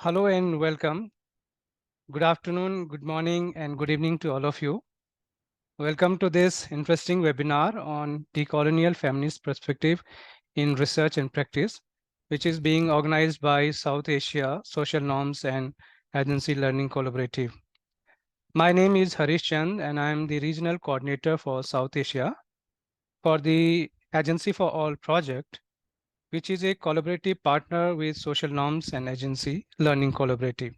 Hello and welcome. Good afternoon, good morning, and good evening to all of you. Welcome to this interesting webinar on decolonial feminist perspective in research and practice, which is being organized by South Asia Social Norms and Agency Learning Collaborative. My name is Harish Chand, and I am the regional coordinator for South Asia for the Agency for All project, which is a collaborative partner with Social Norms and Agency Learning Collaborative.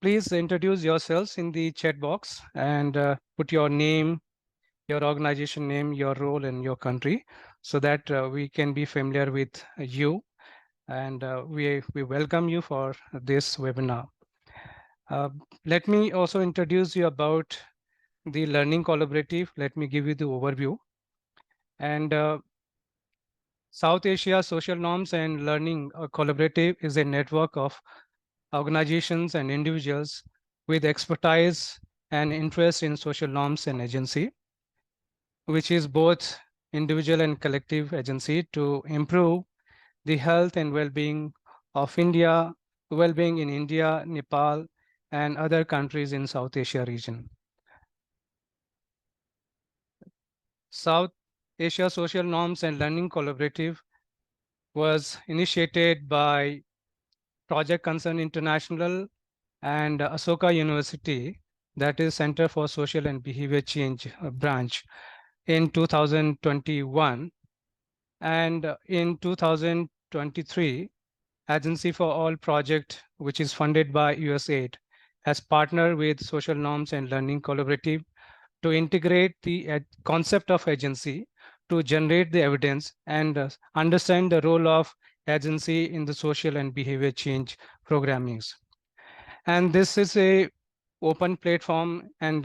Please introduce yourselves in the chat box and put your name, your organization name, your role, and your country so that we can be familiar with you. And we welcome you for this webinar. Uh, Let me also introduce you about the Learning Collaborative. Let me give you the overview. And South Asia Social Norms and Learning Collaborative is a network of organizations and individuals with expertise and interest in social norms and agency, which is both individual and collective agency to improve the health and well-being of India, well-being in India, Nepal, and other countries in South Asia region. South Asia Social Norms and Learning Collaborative was initiated by Project Concern International and Asoka University, that is Center for Social and Behavior Change branch, in 2021. And in 2023, Agency for All project, which is funded by USAID, has partnered with Social Norms and Learning Collaborative to integrate the concept of agency to generate the evidence and understand the role of agency in the social and behavior change programmings. And this is a open platform, and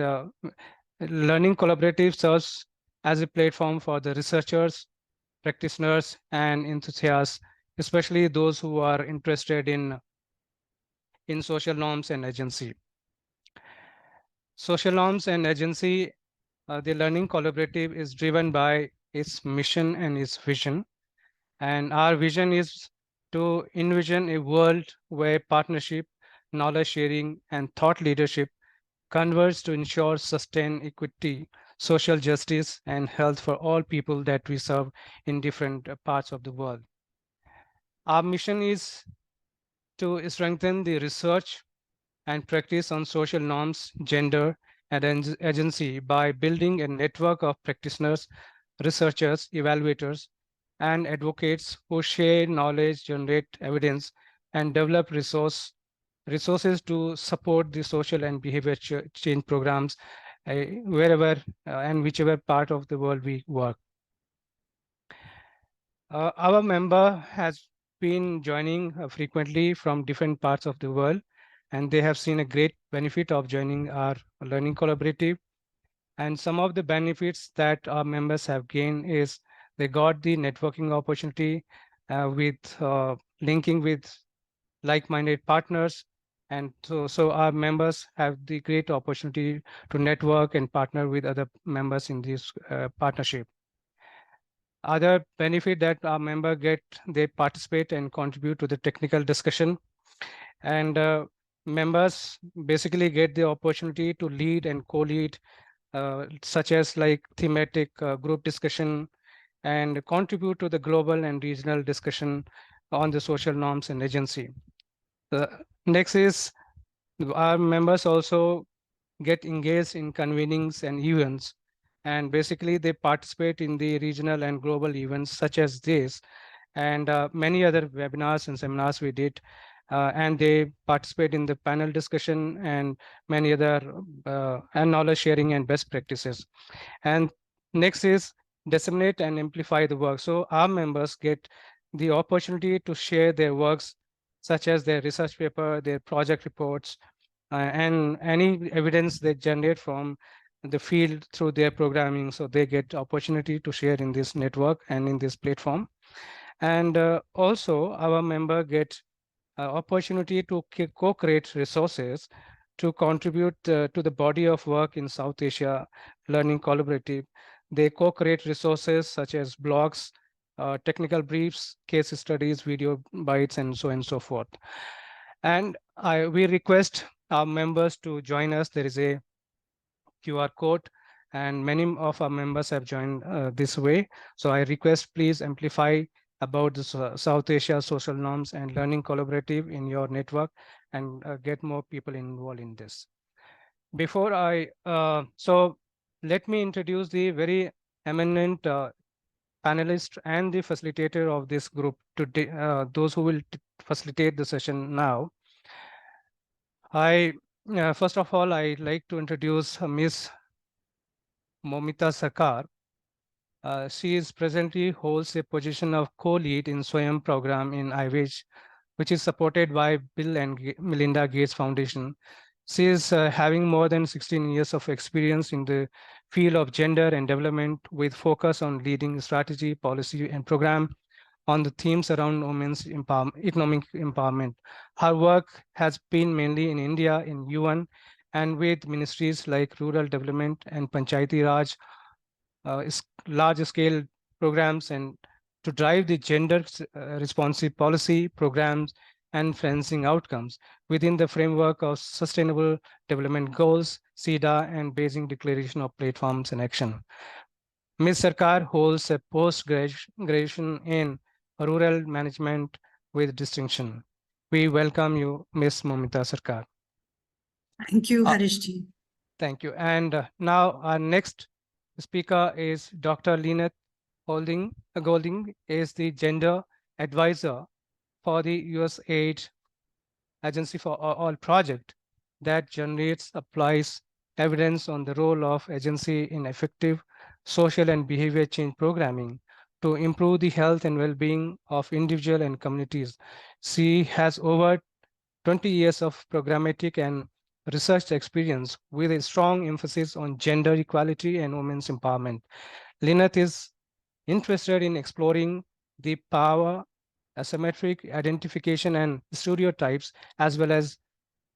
Learning Collaborative serves as a platform for the researchers, practitioners, and enthusiasts, especially those who are interested in social norms and agency. Social norms and agency, the Learning Collaborative is driven by its mission and its vision. And our vision is to envision a world where partnership, knowledge sharing, and thought leadership converge to ensure sustained equity, social justice, and health for all people that we serve in different parts of the world. Our mission is to strengthen the research and practice on social norms, gender, and agency by building a network of practitioners, researchers, evaluators, and advocates who share knowledge, generate evidence, and develop resources to support the social and behavior change programs wherever and whichever part of the world we work. Our member has been joining frequently from different parts of the world, and they have seen a great benefit of joining our learning collaborative. And some of the benefits that our members have gained is they got the networking opportunity with linking with like-minded partners. And so our members have the great opportunity to network and partner with other members in this partnership. Other benefit that our member get, they participate and contribute to the technical discussion. And members basically get the opportunity to lead and co-lead, such as like thematic group discussion, and contribute to the global and regional discussion on the social norms and agency. Next is our members also get engaged in convenings and events, and basically they participate in the regional and global events such as this, and many other webinars and seminars we did, and they participate in the panel discussion and many other and knowledge sharing and best practices. And next is disseminate and amplify the work. So our members get the opportunity to share their works, such as their research paper, their project reports, and any evidence they generate from the field through their programming. So they get opportunity to share in this network and in this platform. And also our member get opportunity to co-create resources to contribute to the body of work in South Asia Learning Collaborative. They co-create resources such as blogs, technical briefs, case studies, video bites, and so on and so forth. And we request our members to join us. There is a QR code, and many of our members have joined this way. So I request please amplify about the South Asia social norms and learning collaborative in your network, and get more people involved in this. Before so let me introduce the very eminent panelist and the facilitator of this group today, those who will facilitate the session now. I First of all, I'd like to introduce Ms. Momita Sarkar. She is presently holds a position of co-lead in SWAYAM program in IWAGE, which is supported by Bill and Melinda Gates Foundation. She is having more than 16 years of experience in the field of gender and development, with focus on leading strategy, policy, and program on the themes around women's economic empowerment. Her work has been mainly in India, in UN, and with ministries like Rural Development and Panchayati Raj, large scale programs, and to drive the gender responsive policy programs and financing outcomes within the framework of Sustainable Development Goals, SIDA, and Beijing Declaration of Platforms and Action. Ms. Sarkar holds a post-graduation in rural management with distinction. We welcome you, Ms. Momita Sarkar. Thank you, Harishji. Thank you. And now our next speaker is Dr. Lynette Golding is the gender advisor for the USAID Agency for All project that generates, applies evidence on the role of agency in effective social and behavior change programming to improve the health and well-being of individual and communities. She has over 20 years of programmatic and research experience with a strong emphasis on gender equality and women's empowerment. Lynette is interested in exploring the power, asymmetric identification, and stereotypes, as well as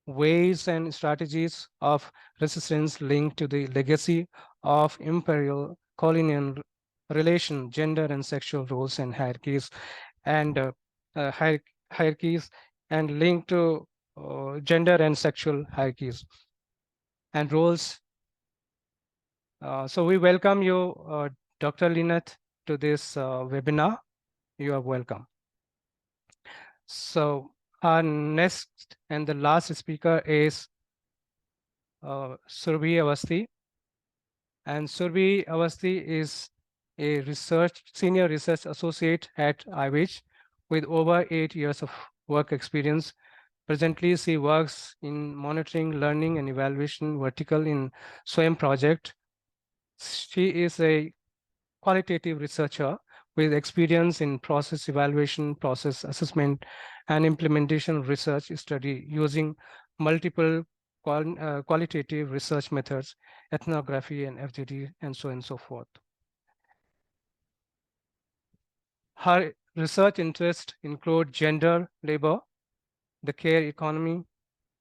ways and strategies of resistance linked to the legacy of imperial colonial relation, gender and sexual roles and hierarchies, and hierarchies, and linked to gender and sexual hierarchies and roles. So we welcome you, Dr. Lynette, to this webinar. You are welcome. So our next and the last speaker is Surbhi Awasthi. And Surbhi Awasthi is a senior research associate at IWAGE with over 8 years of work experience. Presently, she works in monitoring, learning, and evaluation vertical in SWAYAM project. She is a qualitative researcher with experience in process evaluation, process assessment, and implementation research study using multiple qualitative research methods, ethnography and FGD, and so on and so forth. Her research interests include gender, labor, the care economy,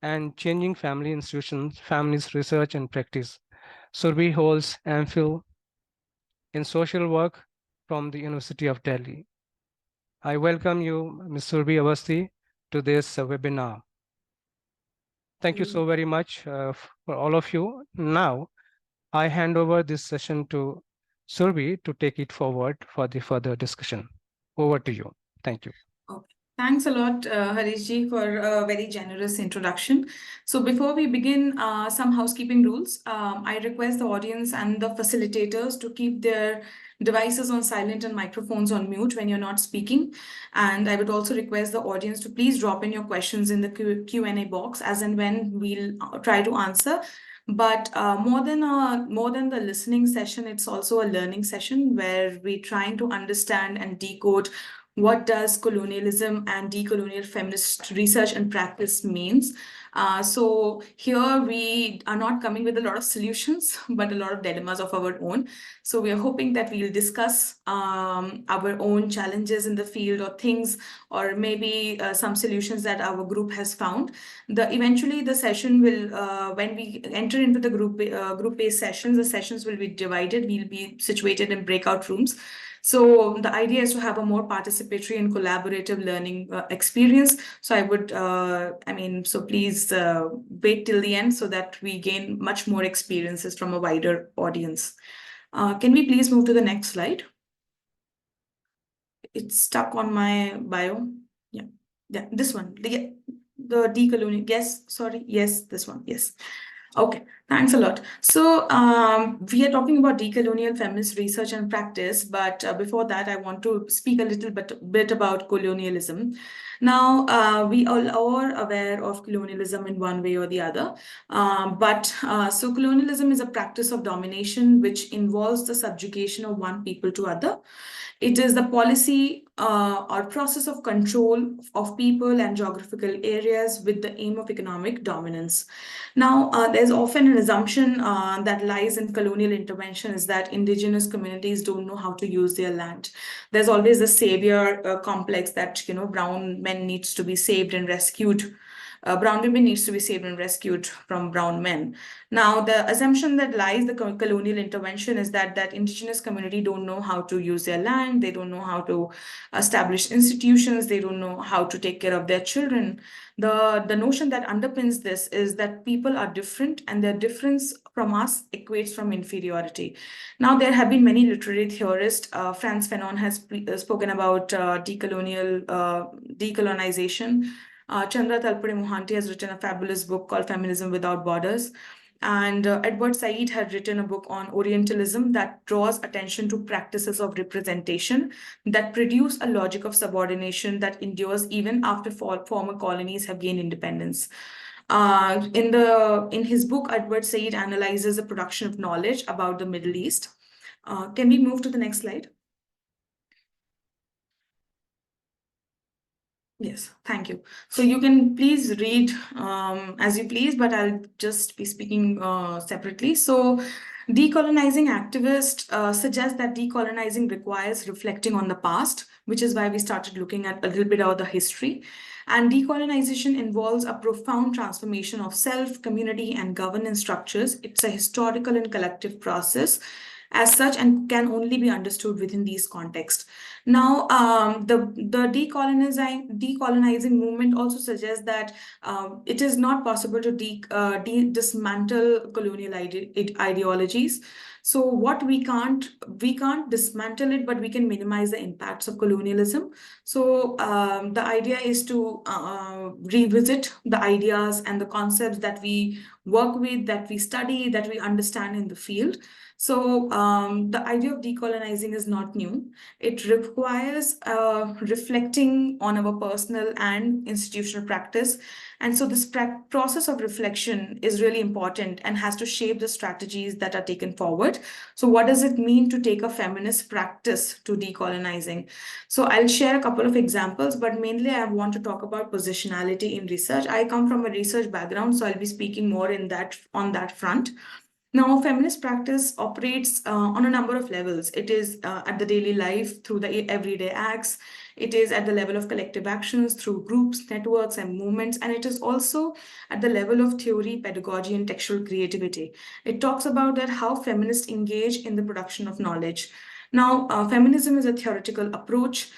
and changing family institutions, families research and practice. Surbhi holds MPhil in social work from the University of Delhi. I welcome you, Ms. Surbhi Awasthi, to this webinar. Thank you so very much for all of you. Now, I hand over this session to Surbhi to take it forward for the further discussion. Over to you. Thank you. Okay. Thanks a lot, Harishji, for a very generous introduction. So before we begin, some housekeeping rules. I request the audience and the facilitators to keep their devices on silent and microphones on mute when you're not speaking. And I would also request the audience to please drop in your questions in the Q&A box, as and when we'll try to answer. But more than the listening session, it's also a learning session where we're trying to understand and decode what does colonialism and decolonial feminist research and practice means. So here we are not coming with a lot of solutions, but a lot of dilemmas of our own. So we are hoping that we'll discuss our own challenges in the field, or things, or maybe some solutions that our group has found. Eventually the session will, when we enter into the group-based sessions, the sessions will be divided. We'll be situated in breakout rooms. So the idea is to have a more participatory and collaborative learning experience. So I would, so please wait till the end so that we gain much more experiences from a wider audience. Can we please move to the next slide? It's stuck on my bio. Yeah, yeah, this one. The decolonial. Yes, sorry. Yes, this one. Yes. Okay, thanks a lot. So we are talking about decolonial feminist research and practice, but before that, I want to speak a little bit about colonialism. Now, we all are aware of colonialism in one way or the other, so colonialism is a practice of domination which involves the subjugation of one people to other. It is the policy or process of control of people and geographical areas with the aim of economic dominance. Now, there's often an assumption that lies in colonial intervention is that indigenous communities don't know how to use their land. There's always the savior complex that, brown men needs to be saved and rescued. Brown women needs to be saved and rescued from brown men. Now, the assumption that lies the colonial intervention is that indigenous community don't know how to use their land, they don't know how to establish institutions, they don't know how to take care of their children. The notion that underpins this is that people are different and their difference from us equates from inferiority. Now, there have been many literary theorists. Frantz Fanon has spoken about decolonization. Chandra Talpade Mohanty has written a fabulous book called Feminism Without Borders. And Edward Said had written a book on Orientalism that draws attention to practices of representation that produce a logic of subordination that endures even after former colonies have gained independence. In his book, Edward Said analyzes the production of knowledge about the Middle East. Can we move to the next slide? Yes, thank you. So you can please read as you please, but I'll just be speaking separately. So decolonizing activists suggest that decolonizing requires reflecting on the past, which is why we started looking at a little bit of the history. And decolonization involves a profound transformation of self, community, and governance structures. It's a historical and collective process as such and can only be understood within these contexts. Now, the decolonizing movement also suggests that it is not possible to dismantle colonial ideologies. So what we can't dismantle it, but we can minimize the impacts of colonialism. So the idea is to revisit the ideas and the concepts that we work with, that we study, that we understand in the field. So the idea of decolonizing is not new. It requires reflecting on our personal and institutional practice. And so this process of reflection is really important and has to shape the strategies that are taken forward. So what does it mean to take a feminist practice to decolonizing? So I'll share a couple of examples, but mainly I want to talk about positionality in research. I come from a research background, so I'll be speaking more on that front. Now, feminist practice operates on a number of levels. It is at the daily life through the everyday acts. It is at the level of collective actions through groups, networks, and movements. And it is also at the level of theory, pedagogy, and textual creativity. It talks about that how feminists engage in the production of knowledge. Now, feminism is a theoretical approach.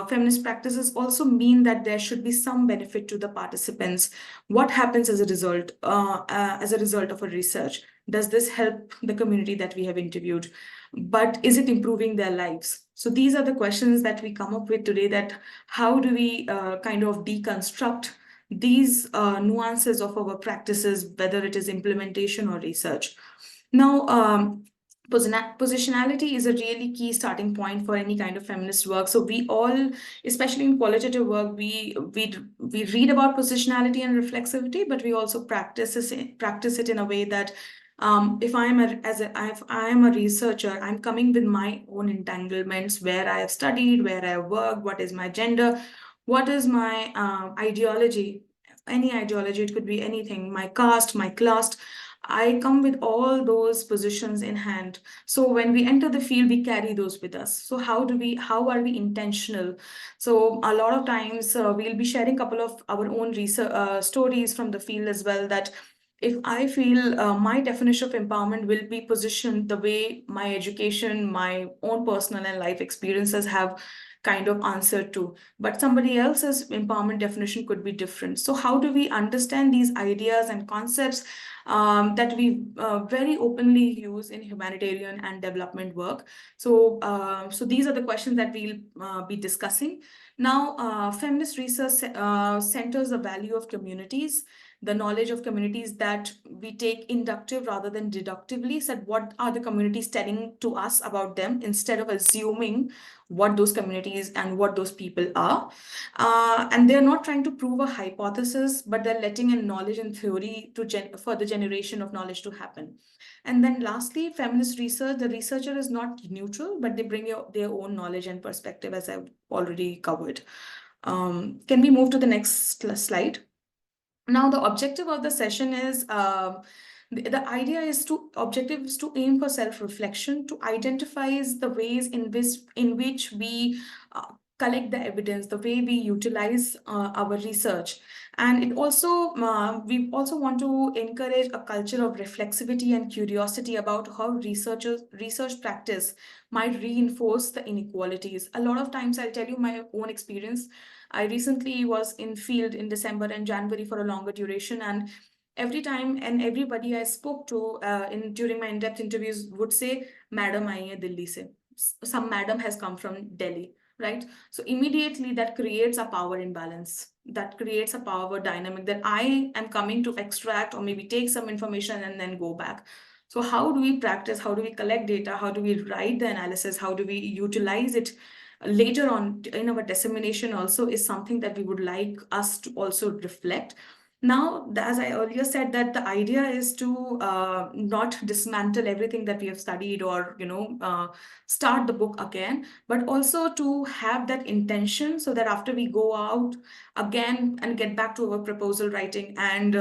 Feminist practices also mean that there should be some benefit to the participants. What happens as a result of a research? Does this help the community that we have interviewed? But is it improving their lives? So these are the questions that we come up with today, that how do we kind of deconstruct these nuances of our practices, whether it is implementation or research. Now, positionality is a really key starting point for any kind of feminist work. So we all, especially in qualitative work, we read about positionality and reflexivity, but we also practice it in a way that if I am a researcher, I'm coming with my own entanglements, where I have studied, where I have worked, what is my gender, what is my ideology, any ideology, it could be anything, my caste, my class. I come with all those positions in hand. So when we enter the field, we carry those with us. So how are we intentional? So a lot of times we'll be sharing a couple of our own research stories from the field as well, that if I feel my definition of empowerment will be positioned the way my education, my own personal and life experiences have kind of answered to, but somebody else's empowerment definition could be different. So how do we understand these ideas and concepts that we very openly use in humanitarian and development work? So these are the questions that we'll be discussing. Now, feminist research centers the value of communities, the knowledge of communities, that we take inductive rather than deductively, said what are the communities telling to us about them, instead of assuming what those communities and what those people are. And they're not trying to prove a hypothesis, but they're letting in knowledge and theory to for the generation of knowledge to happen. And then lastly, feminist research, the researcher is not neutral, but they bring their own knowledge and perspective, as I've already covered. Can we move to the next slide? Now, the objective of the session is the idea is to objective is to aim for self-reflection, to identify the ways in which we collect the evidence, the way we utilize our research. And it also we also want to encourage a culture of reflexivity and curiosity about how research practice might reinforce the inequalities. A lot of times, I'll tell you my own experience. I recently was in field in December and January for a longer duration, and every time and everybody I spoke to in during my in-depth interviews would say, "Madam, I am Delhi se." Some madam has come from Delhi, right? So immediately that creates a power imbalance. That creates a power dynamic that I am coming to extract or maybe take some information and then go back. So how do we practice? How do we collect data? How do we write the analysis? How do we utilize it later on in our dissemination also, is something that we would like us to also reflect. Now, as I earlier said, that the idea is to not dismantle everything that we have studied, or start the book again, but also to have that intention, so that after we go out again and get back to our proposal writing and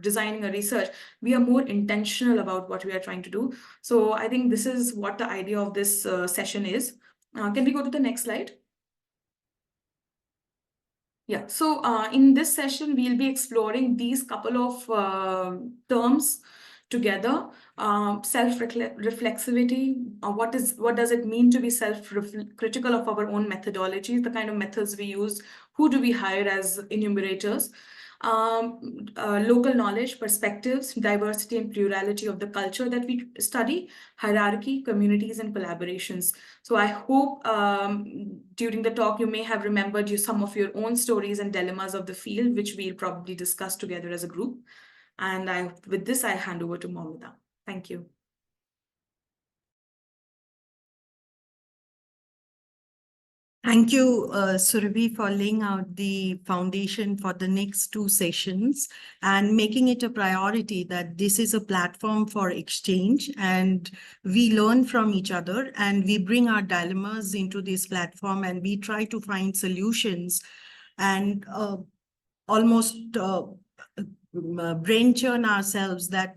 designing a research, we are more intentional about what we are trying to do. So I think this is what the idea of this session is. Can we go to the next slide? Yeah, so in this session, we'll be exploring these couple of terms together. Self-reflexivity, what does it mean to be self-critical of our own methodologies, the kind of methods we use, who do we hire as enumerators, local knowledge, perspectives, diversity and plurality of the culture that we study, hierarchy, communities, and collaborations. So I hope during the talk, you may have remembered some of your own stories and dilemmas of the field, which we'll probably discuss together as a group. And with this, I hand over to Momita. Thank you. Thank you, Surabhi, for laying out the foundation for the next two sessions and making it a priority that this is a platform for exchange, and we learn from each other and we bring our dilemmas into this platform and we try to find solutions and almost brain churn ourselves that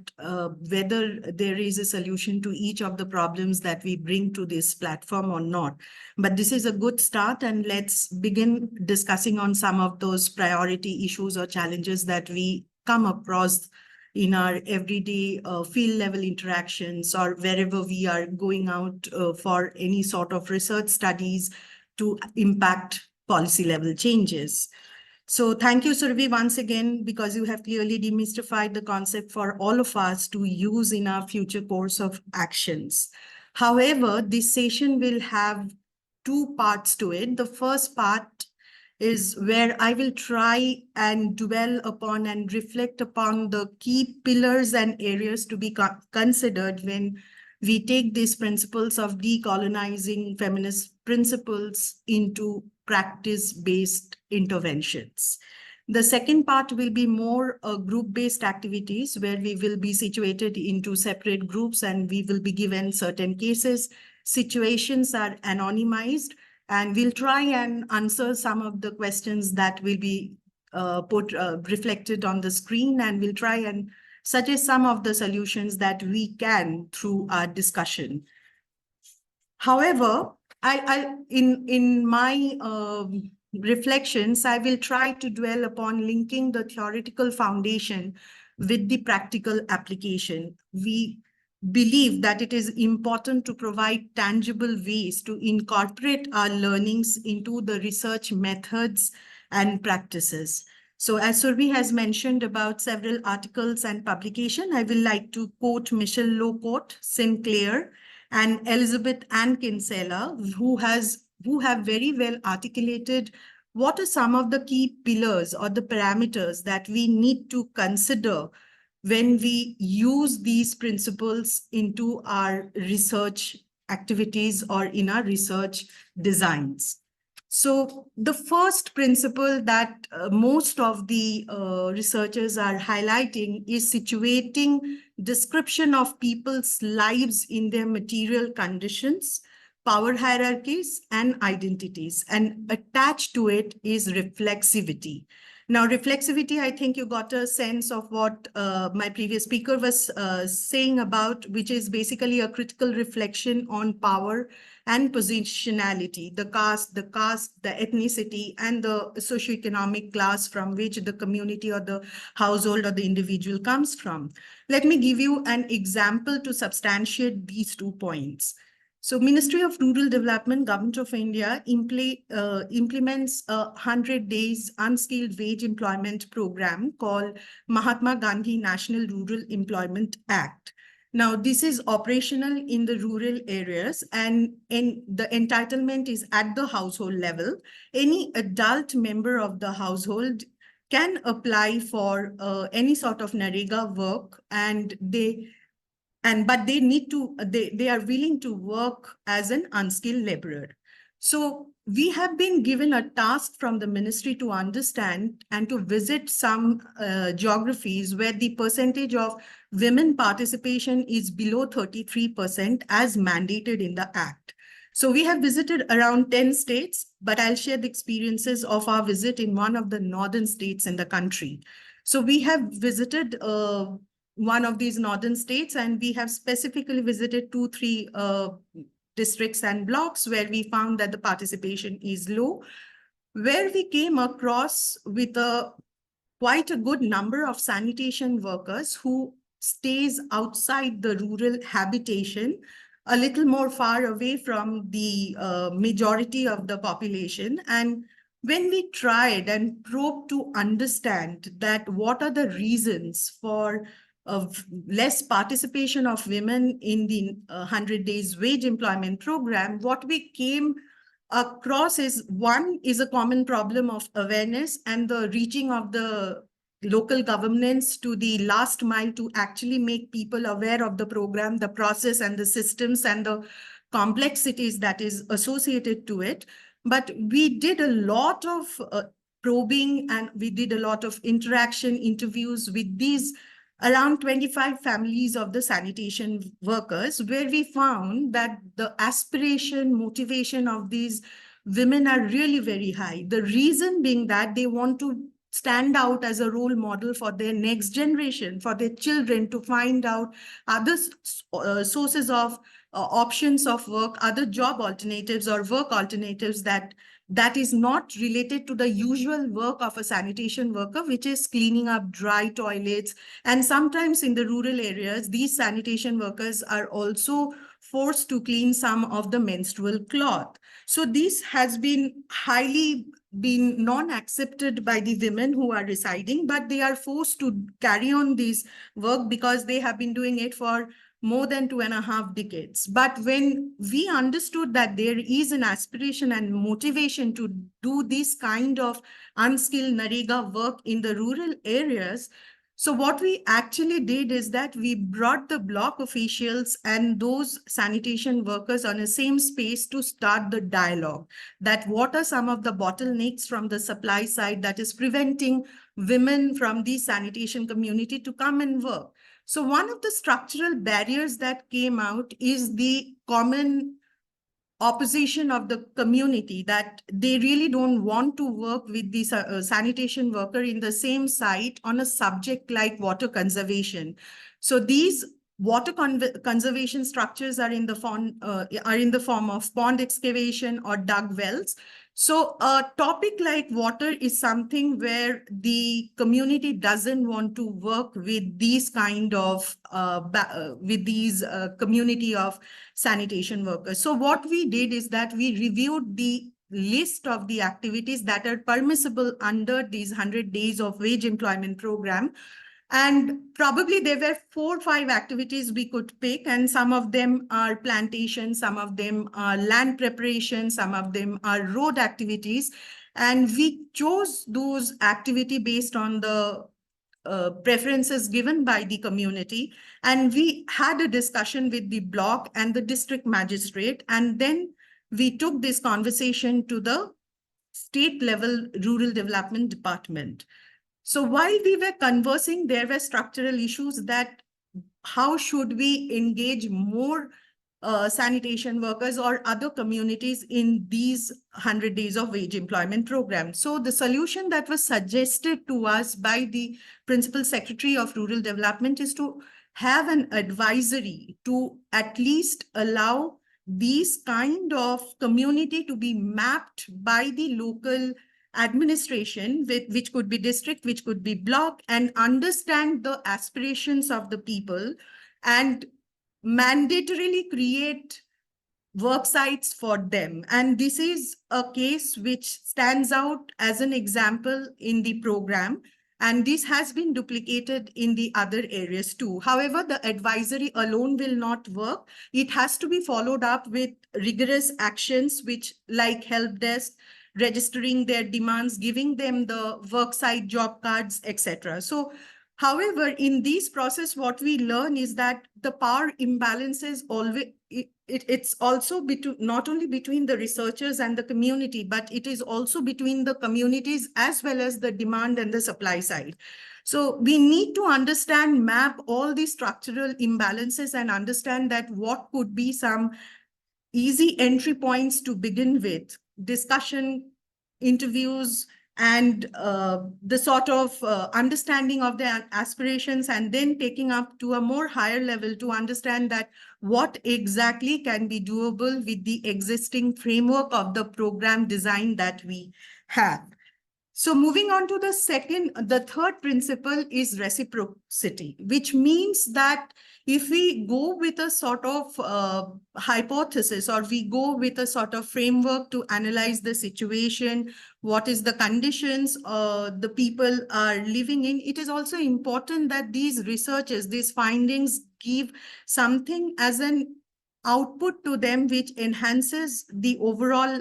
whether there is a solution to each of the problems that we bring to this platform or not. But this is a good start, and let's begin discussing on some of those priority issues or challenges that we come across in our everyday field level interactions, or wherever we are going out for any sort of research studies to impact policy level changes. So thank you, Surabhi, once again, because you have clearly demystified the concept for all of us to use in our future course of actions. However, this session will have two parts to it. The first part is where I will try and dwell upon and reflect upon the key pillars and areas to be considered when we take these principles of decolonizing feminist principles into practice-based interventions. The second part will be more group-based activities where we will be situated into separate groups and we will be given certain cases. Situations are anonymized, and we'll try and answer some of the questions that will be reflected on the screen, and we'll try and suggest some of the solutions that we can through our discussion. However, in my reflections, I will try to dwell upon linking the theoretical foundation with the practical application. We believe that it is important to provide tangible ways to incorporate our learnings into the research methods and practices. So as Surbi has mentioned about several articles and publication, I will like to quote Michelle Locote, Sinclair, and Elizabeth Ann Kinsella, who have very well articulated what are some of the key pillars or the parameters that we need to consider when we use these principles into our research activities or in our research designs. So the first principle that most of the researchers are highlighting is situating description of people's lives in their material conditions, power hierarchies, and identities. And attached to it is reflexivity. Now, reflexivity, I think you got a sense of what my previous speaker was saying about, which is basically a critical reflection on power and positionality, the caste, the ethnicity, and the socioeconomic class from which the community or the household or the individual comes from. Let me give you an example to substantiate these 2 points. So Ministry of Rural Development, Government of India implements a 100 days unskilled wage employment program called Mahatma Gandhi National Rural Employment Act. Now, this is operational in the rural areas, and the entitlement is at the household level. Any adult member of the household can apply for any sort of NREGA work, but they need to, they are willing to work as an unskilled laborer. So we have been given a task from the ministry to understand and to visit some geographies where the percentage of women participation is below 33% as mandated in the Act. So we have visited around 10 states, but I'll share the experiences of our visit in one of the northern states in the country. So we have visited one of these northern states, and we have specifically visited 2-3 districts and blocks where we found that the participation is low, where we came across with quite a good number of sanitation workers who stays outside the rural habitation, a little more far away from the majority of the population. And when we tried and probed to understand that what are the reasons for of less participation of women in the 100 days wage employment program, what we came across is, one is a common problem of awareness and the reaching of the local governments to the last mile to actually make people aware of the program, the process and the systems and the complexities that is associated to it. But we did a lot of probing, and we did a lot of interaction interviews with these around 25 families of the sanitation workers, where we found that the aspiration, motivation of these women are really very high. The reason being that they want to stand out as a role model for their next generation, for their children, to find out other sources of options of work, other job alternatives or work alternatives that is not related to the usual work of a sanitation worker, which is cleaning up dry toilets. And sometimes in the rural areas, these sanitation workers are also forced to clean some of the menstrual cloth. So this has been highly been non-accepted by the women who are residing, but they are forced to carry on this work because they have been doing it for more than 2.5 decades. But when we understood that there is an aspiration and motivation to do this kind of unskilled NREGA work in the rural areas, so what we actually did is that we brought the block officials and those sanitation workers on the same space to start the dialogue, that what are some of the bottlenecks from the supply side that is preventing women from the sanitation community to come and work. So one of the structural barriers that came out is the common opposition of the community, that they really don't want to work with the sanitation worker in the same site on a subject like water conservation. So these water conservation structures are in the form of pond excavation or dug wells. So a topic like water is something where the community doesn't want to work with these kind of community of sanitation workers. So what we did is that we reviewed the list of the activities that are permissible under these 100 days of wage employment program. And probably there were 4 or 5 activities we could pick, and some of them are plantation, some of them are land preparation, some of them are road activities. And we chose those activity based on the preferences given by the community. And we had a discussion with the block and the district magistrate. And then we took this conversation to the state level rural development department. So while we were conversing, there were structural issues that how should we engage more sanitation workers or other communities in these 100 days of wage employment program. So the solution that was suggested to us by the Principal Secretary of Rural Development is to have an advisory to at least allow these kind of community to be mapped by the local administration, which could be district, which could be block, and understand the aspirations of the people and mandatorily create work sites for them. And this is a case which stands out as an example in the program. And this has been duplicated in the other areas too. However, the advisory alone will not work. It has to be followed up with rigorous actions, which like help desk, registering their demands, giving them the worksite job cards, etc. So, however, in this process, what we learn is that the power imbalance is always, it's also not only between the researchers and the community, but it is also between the communities as well as the demand and the supply side. So we need to understand, map all these structural imbalances and understand that what could be some easy entry points to begin with, discussion, interviews, and the sort of understanding of their aspirations, and then taking up to a more higher level to understand that what exactly can be doable with the existing framework of the program design that we have. So moving on to the third principle is reciprocity, which means that if we go with a sort of hypothesis, or we go with a sort of framework to analyze the situation, what is the conditions the people are living in, it is also important that these researches, these findings give something as an output to them which enhances the overall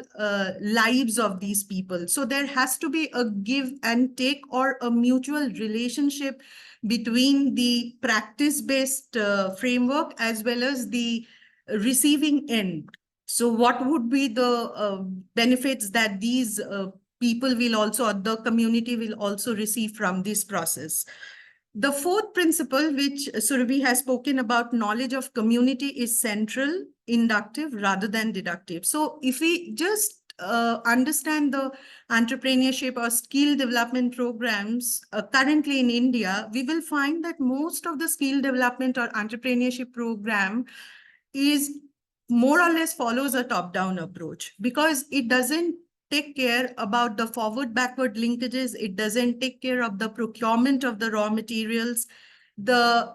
lives of these people. So there has to be a give and take, or a mutual relationship between the practice-based framework as well as the receiving end. So what would be the benefits that these people will also, the community will also receive from this process? The fourth principle, which Surabhi has spoken about, knowledge of community, is central, inductive rather than deductive. So if we just understand the entrepreneurship or skill development programs currently in India, we will find that most of the skill development or entrepreneurship program is more or less follows a top-down approach, because it doesn't take care about the forward-backward linkages. It doesn't take care of the procurement of the raw materials, the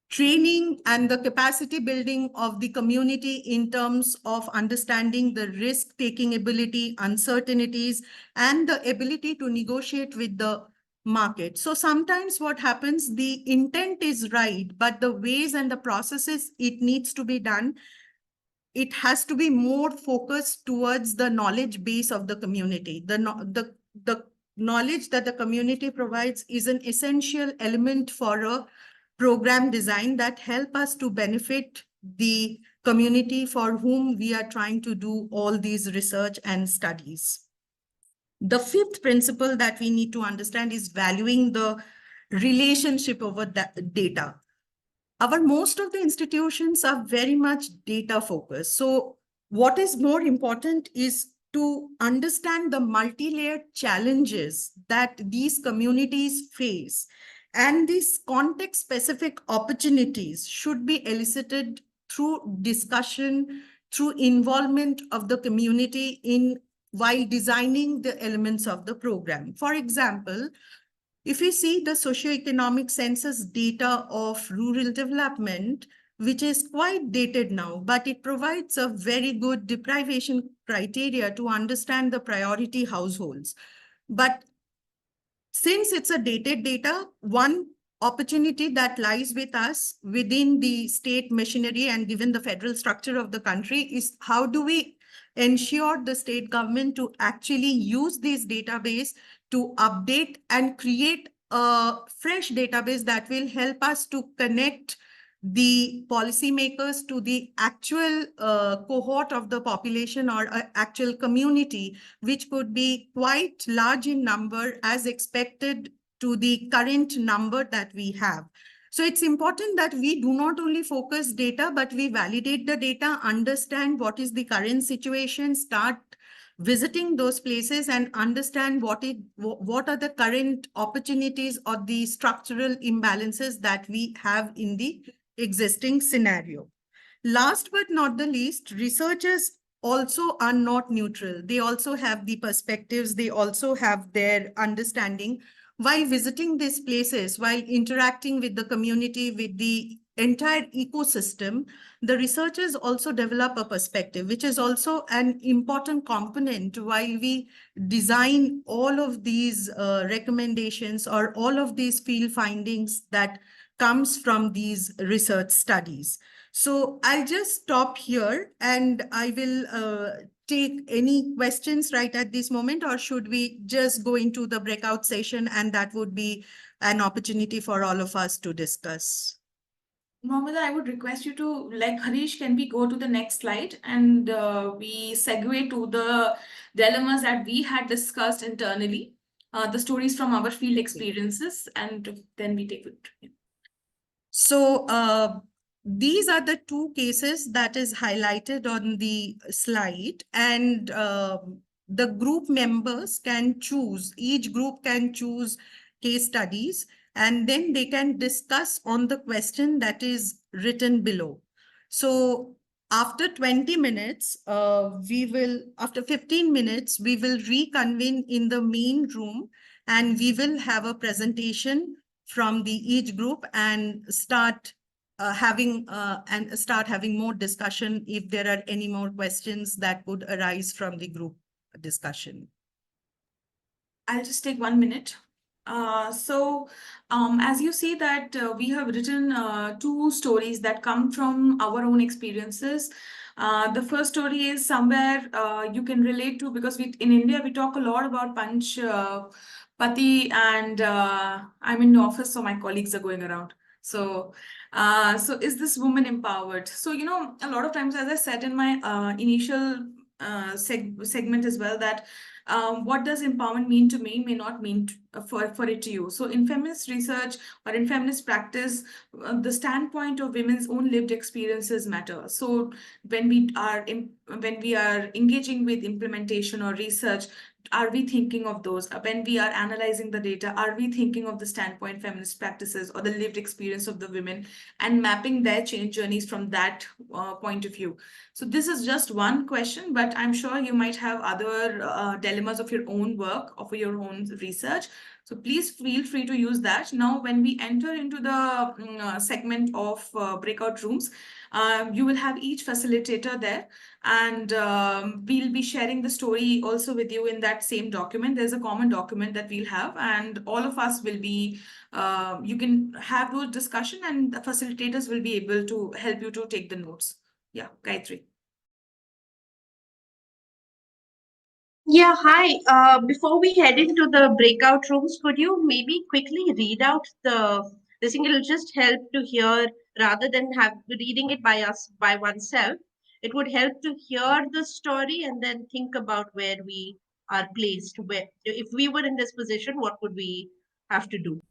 training and the capacity building of the community in terms of understanding the risk-taking ability, uncertainties, and the ability to negotiate with the market. So sometimes what happens, the intent is right, but the ways and the processes it needs to be done, it has to be more focused towards the knowledge base of the community. The knowledge that the community provides is an essential element for a program design that help us to benefit the community for whom we are trying to do all these research and studies. The fifth principle that we need to understand is valuing the relationship over data. Most of the institutions are very much data focused. So what is more important is to understand the multi-layered challenges that these communities face. And these context-specific opportunities should be elicited through discussion, through involvement of the community in while designing the elements of the program. For example, if we see the socioeconomic census data of rural development, which is quite dated now, but it provides a very good deprivation criteria to understand the priority households. But since it's a dated data, one opportunity that lies with us within the state machinery and given the federal structure of the country is how do we ensure the state government to actually use this database to update and create a fresh database that will help us to connect the policymakers to the actual cohort of the population or actual community, which could be quite large in number as expected to the current number that we have. So it's important that we do not only focus data, but we validate the data, understand what is the current situation, start visiting those places and understand what are the current opportunities or the structural imbalances that we have in the existing scenario. Last but not the least, researchers also are not neutral. They also have the perspectives, they also have their understanding. While visiting these places, while interacting with the community, with the entire ecosystem, the researchers also develop a perspective, which is also an important component while we design all of these recommendations or all of these field findings that comes from these research studies. So I'll just stop here and I will take any questions right at this moment, or should we just go into the breakout session and that would be an opportunity for all of us to discuss. Mohammed, I would request you to, like Harish, can we go to the next slide and we segue to the dilemmas that we had discussed internally, the stories from our field experiences, and then we take it. So these are the two cases that is highlighted on the slide, and the group members can choose, each group can choose case studies, and then they can discuss on the question that is written below. So after 20 minutes, after 15 minutes, we will reconvene in the main room and we will have a presentation from the each group and start having more discussion if there are any more questions that would arise from the group discussion. I'll just take 1 minute. As you see that we have written two stories that come from our own experiences. The first story is somewhere you can relate to, because in India we talk a lot about Panch Pati, and I'm in the office, so my colleagues are going around. So is this woman empowered? So, you know, a lot of times, as I said in my initial segment as well, that what does empowerment mean to me may not mean for it to you. So in feminist research or in feminist practice, the standpoint of women's own lived experiences matter. So when we are engaging with implementation or research, are we thinking of those? When we are analyzing the data, are we thinking of the standpoint feminist practices or the lived experience of the women and mapping their change journeys from that point of view? So this is just one question, but I'm sure you might have other dilemmas of your own work, of your own research. So please feel free to use that. Now, when we enter into the segment of breakout rooms, you will have each facilitator there, and we'll be sharing the story also with you in that same document. There's a common document that we'll have, and all of us will be, you can have those discussion, and the facilitators will be able to help you to take the notes. Yeah, Gayatri. Yeah, hi. Before we head into the breakout rooms, could you maybe quickly read out the thing? It'll just help to hear rather than have reading it by oneself. It would help to hear the story and then think about where we are placed. Where if we were in this position, what would we have to do?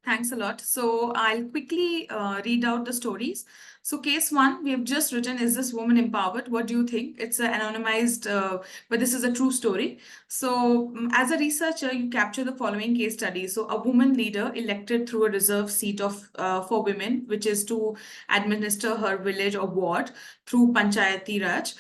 Thanks a lot. So I'll quickly read out the stories. So case one, we have just written, is this woman empowered? What do you think? It's an anonymized, but this is a true story. So as a researcher, you capture the following case study. So a woman leader elected through a reserved seat of for women, which is to administer her village or ward through Panchayati Raj,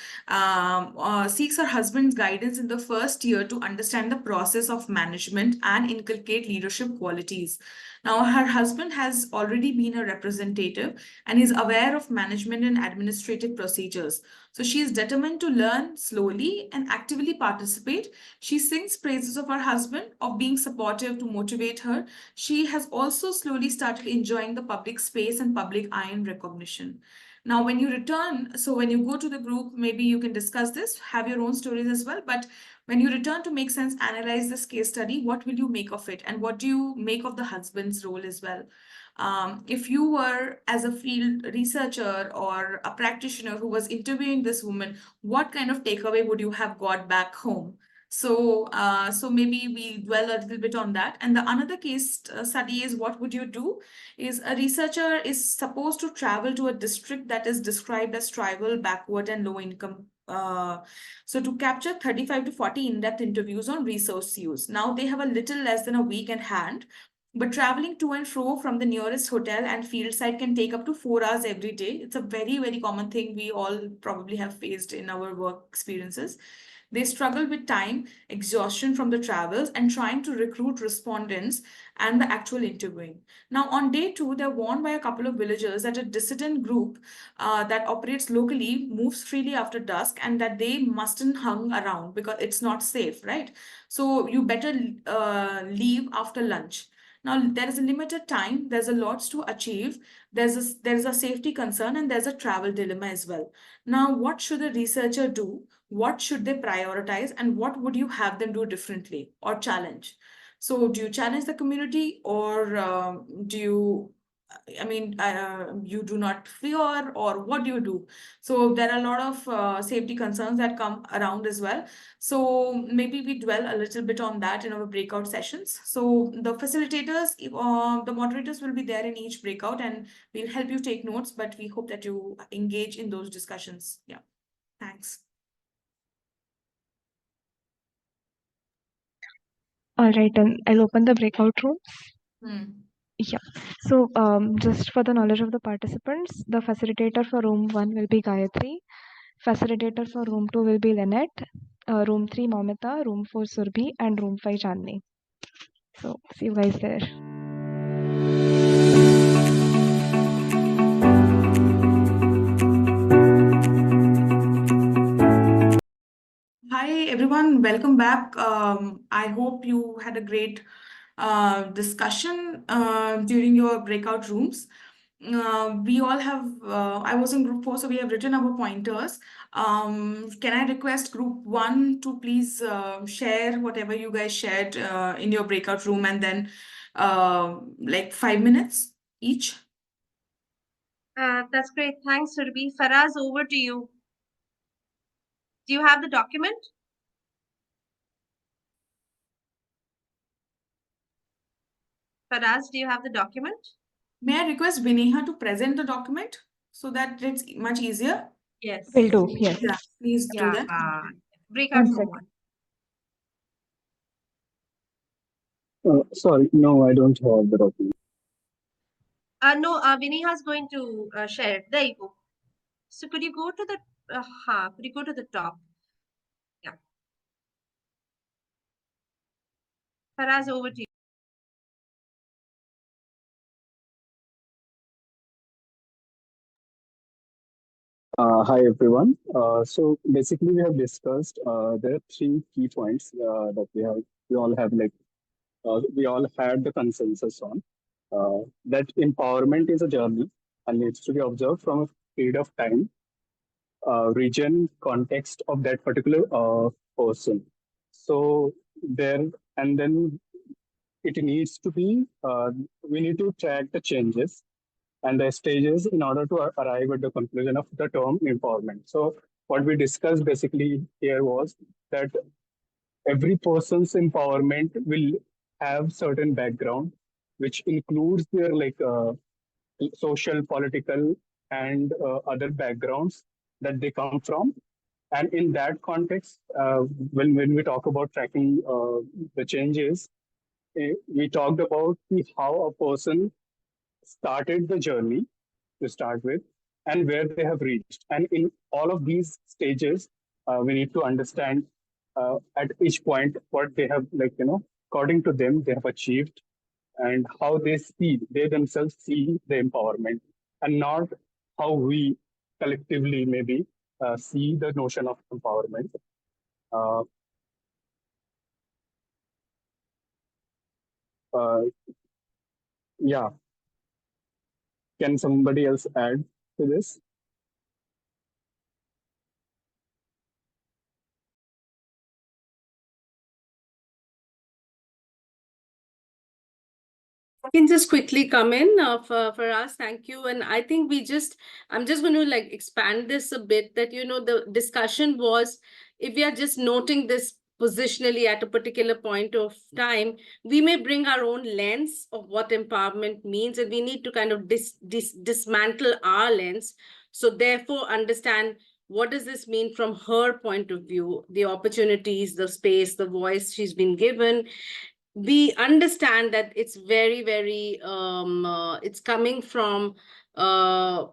seeks her husband's guidance in the first year to understand the process of management and inculcate leadership qualities. Now, her husband has already been a representative and is aware of management and administrative procedures. So she is determined to learn slowly and actively participate. She sings praises of her husband, of being supportive to motivate her. She has also slowly started enjoying the public space and public eye and recognition. Now, when you return, so when you go to the group, maybe you can discuss this, have your own stories as well. But when you return to make sense, analyze this case study, what will you make of it? And what do you make of the husband's role as well? If you were as a field researcher or a practitioner who was interviewing this woman, what kind of takeaway would you have got back home? So maybe we dwell a little bit on that. And the another case study is, what would you do? Is a researcher is supposed to travel to a district that is described as tribal, backward, and low income. So to capture 35 to 40 in-depth interviews on resource use. Now they have a little less than a week in hand, but traveling to and fro from the nearest hotel and field site can take up to 4 hours every day. It's a very, very common thing we all probably have faced in our work experiences. They struggle with time, exhaustion from the travels, and trying to recruit respondents and the actual interviewing. Now, on day two, they're warned by a couple of villagers that a dissident group that operates locally moves freely after dusk and that they mustn't hang around because it's not safe, right? So you better leave after lunch. Now, there is a limited time, there's a lot to achieve, there's a safety concern, and there's a travel dilemma as well. Now, what should a researcher do? What should they prioritize? And what would you have them do differently or challenge? So, do you challenge the community, or do you, you do not fear, or what do you do? So there are a lot of safety concerns that come around as well. So maybe we dwell a little bit on that in our breakout sessions. So the facilitators, the moderators will be there in each breakout, and we'll help you take notes, but we hope that you engage in those discussions. Yeah, thanks. All right, and I'll open the breakout room. Yeah. So, just for the knowledge of the participants, the facilitator for room 1 will be Gayatri. Facilitator for room 2 will be Lynette. Room 3, Momita. Room 4, Surbhi. And room 5, Chandni. So, see you guys there. Hi, everyone. Welcome back. I hope you had a great discussion during your breakout rooms. We all have, I was in group 4, so we have written our pointers. Can I request group 1 to please share whatever you guys shared in your breakout room, and then like 5 minutes each? That's great. Thanks, Surbhi. Faraz, over to you. Do you have the document? Faraz, do you have the document? May I request Vineha to present the document so that it's much easier? Yes. Will do, yes. Yeah, please do that. Breakout 1 room second. 1. Sorry, no, I don't have the document. No, Vineha is going to share it. There you go. So could you go to the could you go to the top? Yeah. Faraz, over to you. Hi, everyone. So basically, we have discussed there are three key points that we all have we all had the consensus on that empowerment is a journey and needs to be observed from a period of time, region, context of that particular person. So there, and then it needs to be, we need to track the changes and the stages in order to arrive at the conclusion of the term empowerment. So what we discussed basically here was that every person's empowerment will have certain background, which includes their social, political, and other backgrounds that they come from. And in that context, when we talk about tracking the changes, we talked about how a person started the journey to start with and where they have reached. And in all of these stages, we need to understand at each point what they have, according to them, they have achieved and how they themselves see the empowerment, and not how we collectively maybe see the notion of empowerment. Uh, uh, yeah, can somebody else add to this? I can just quickly come in for us. Thank you. And I think I'm just going to like expand this a bit that, the discussion was, if we are just noting this positionally at a particular point of time, we may bring our own lens of what empowerment means, and we need to kind of dismantle our lens. So therefore understand, what does this mean from her point of view, the opportunities, the space, the voice she's been given. We understand that it's very, very, it's coming from, a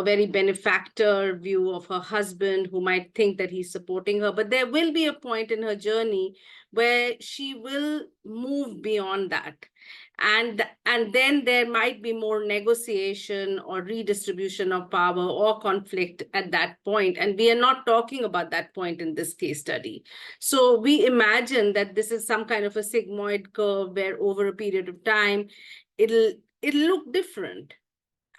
very benefactor view of her husband, who might think that he's supporting her. But there will be a point in her journey where she will move beyond that. And then there might be more negotiation or redistribution of power or conflict at that point. And we are not talking about that point in this case study. So we imagine that this is some kind of a sigmoid curve where over a period of time, it'll look different.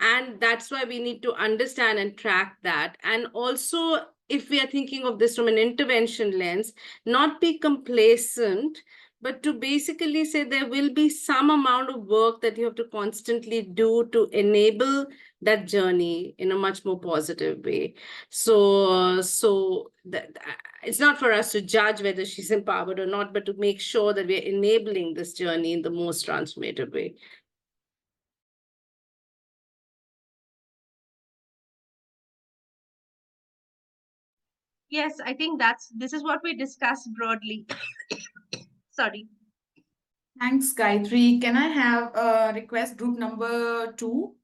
And that's why we need to understand and track that. And also, if we are thinking of this from an intervention lens, not be complacent, but to basically say there will be some amount of work that you have to constantly do to enable that journey in a much more positive way. So it's not for us to judge whether she's empowered or not, but to make sure that we're enabling this journey in the most transformative way. Yes, I think this is what we discussed broadly. Sorry. Thanks, Gayatri. Can I have a request group number 2?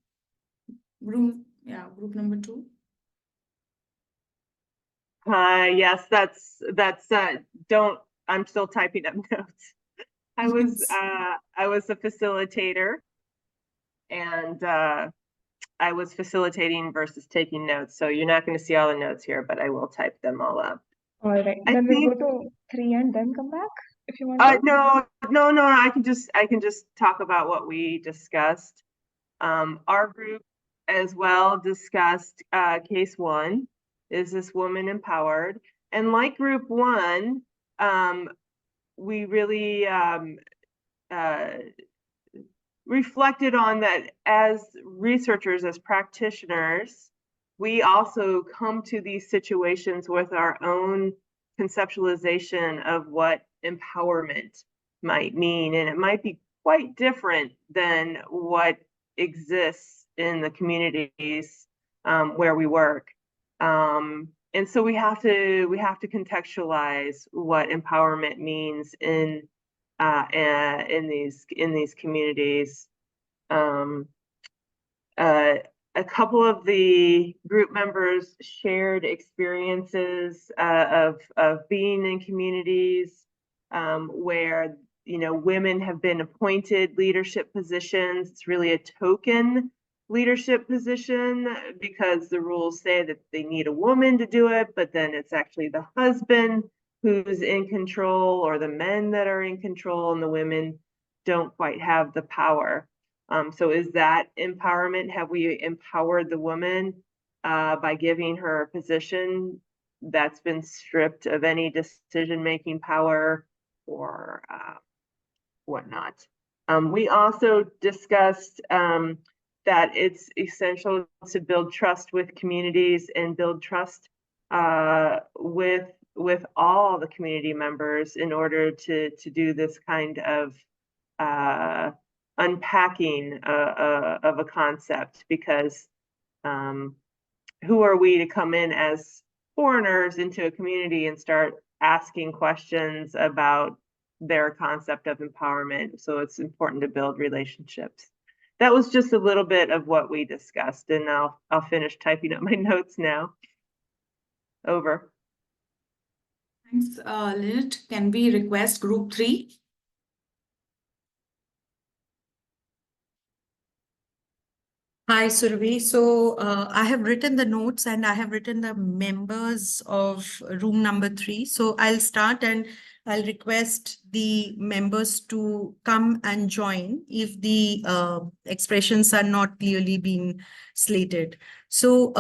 Group number 2. Yes, I'm still typing up notes. I was a facilitator, and I was facilitating versus taking notes. So you're not going to see all the notes here, but I will type them all up. All right. Then we'll go to 3 and then come back if you want to. No. I can just talk about what we discussed. Our group as well discussed case 1. Is this woman empowered? And like group 1, we really reflected on that as researchers, as practitioners. We also come to these situations with our own conceptualization of what empowerment might mean, and it might be quite different than what exists in the communities where we work. And so we have to contextualize what empowerment means in these communities. A couple of the group members shared experiences of being in communities where women have been appointed leadership positions. It's really a token leadership position because the rules say that they need a woman to do it, but then it's actually the husband who's in control, or the men that are in control, and the women don't quite have the power. So is that empowerment? Have we empowered the woman by giving her a position that's been stripped of any decision-making power or whatnot? We also discussed that it's essential to build trust with communities and build trust with all the community members in order to do this kind of unpacking of a concept, because who are we to come in as foreigners into a community and start asking questions about their concept of empowerment. So it's important to build relationships. That was just a little bit of what we discussed, and I'll finish typing up my notes now. Over. Thanks, Lynette. Can we request group 3? Hi, Survi. So I have written the notes and I have written the members of room number 3. So I'll start and I'll request the members to come and join if the expressions are not clearly being slated. So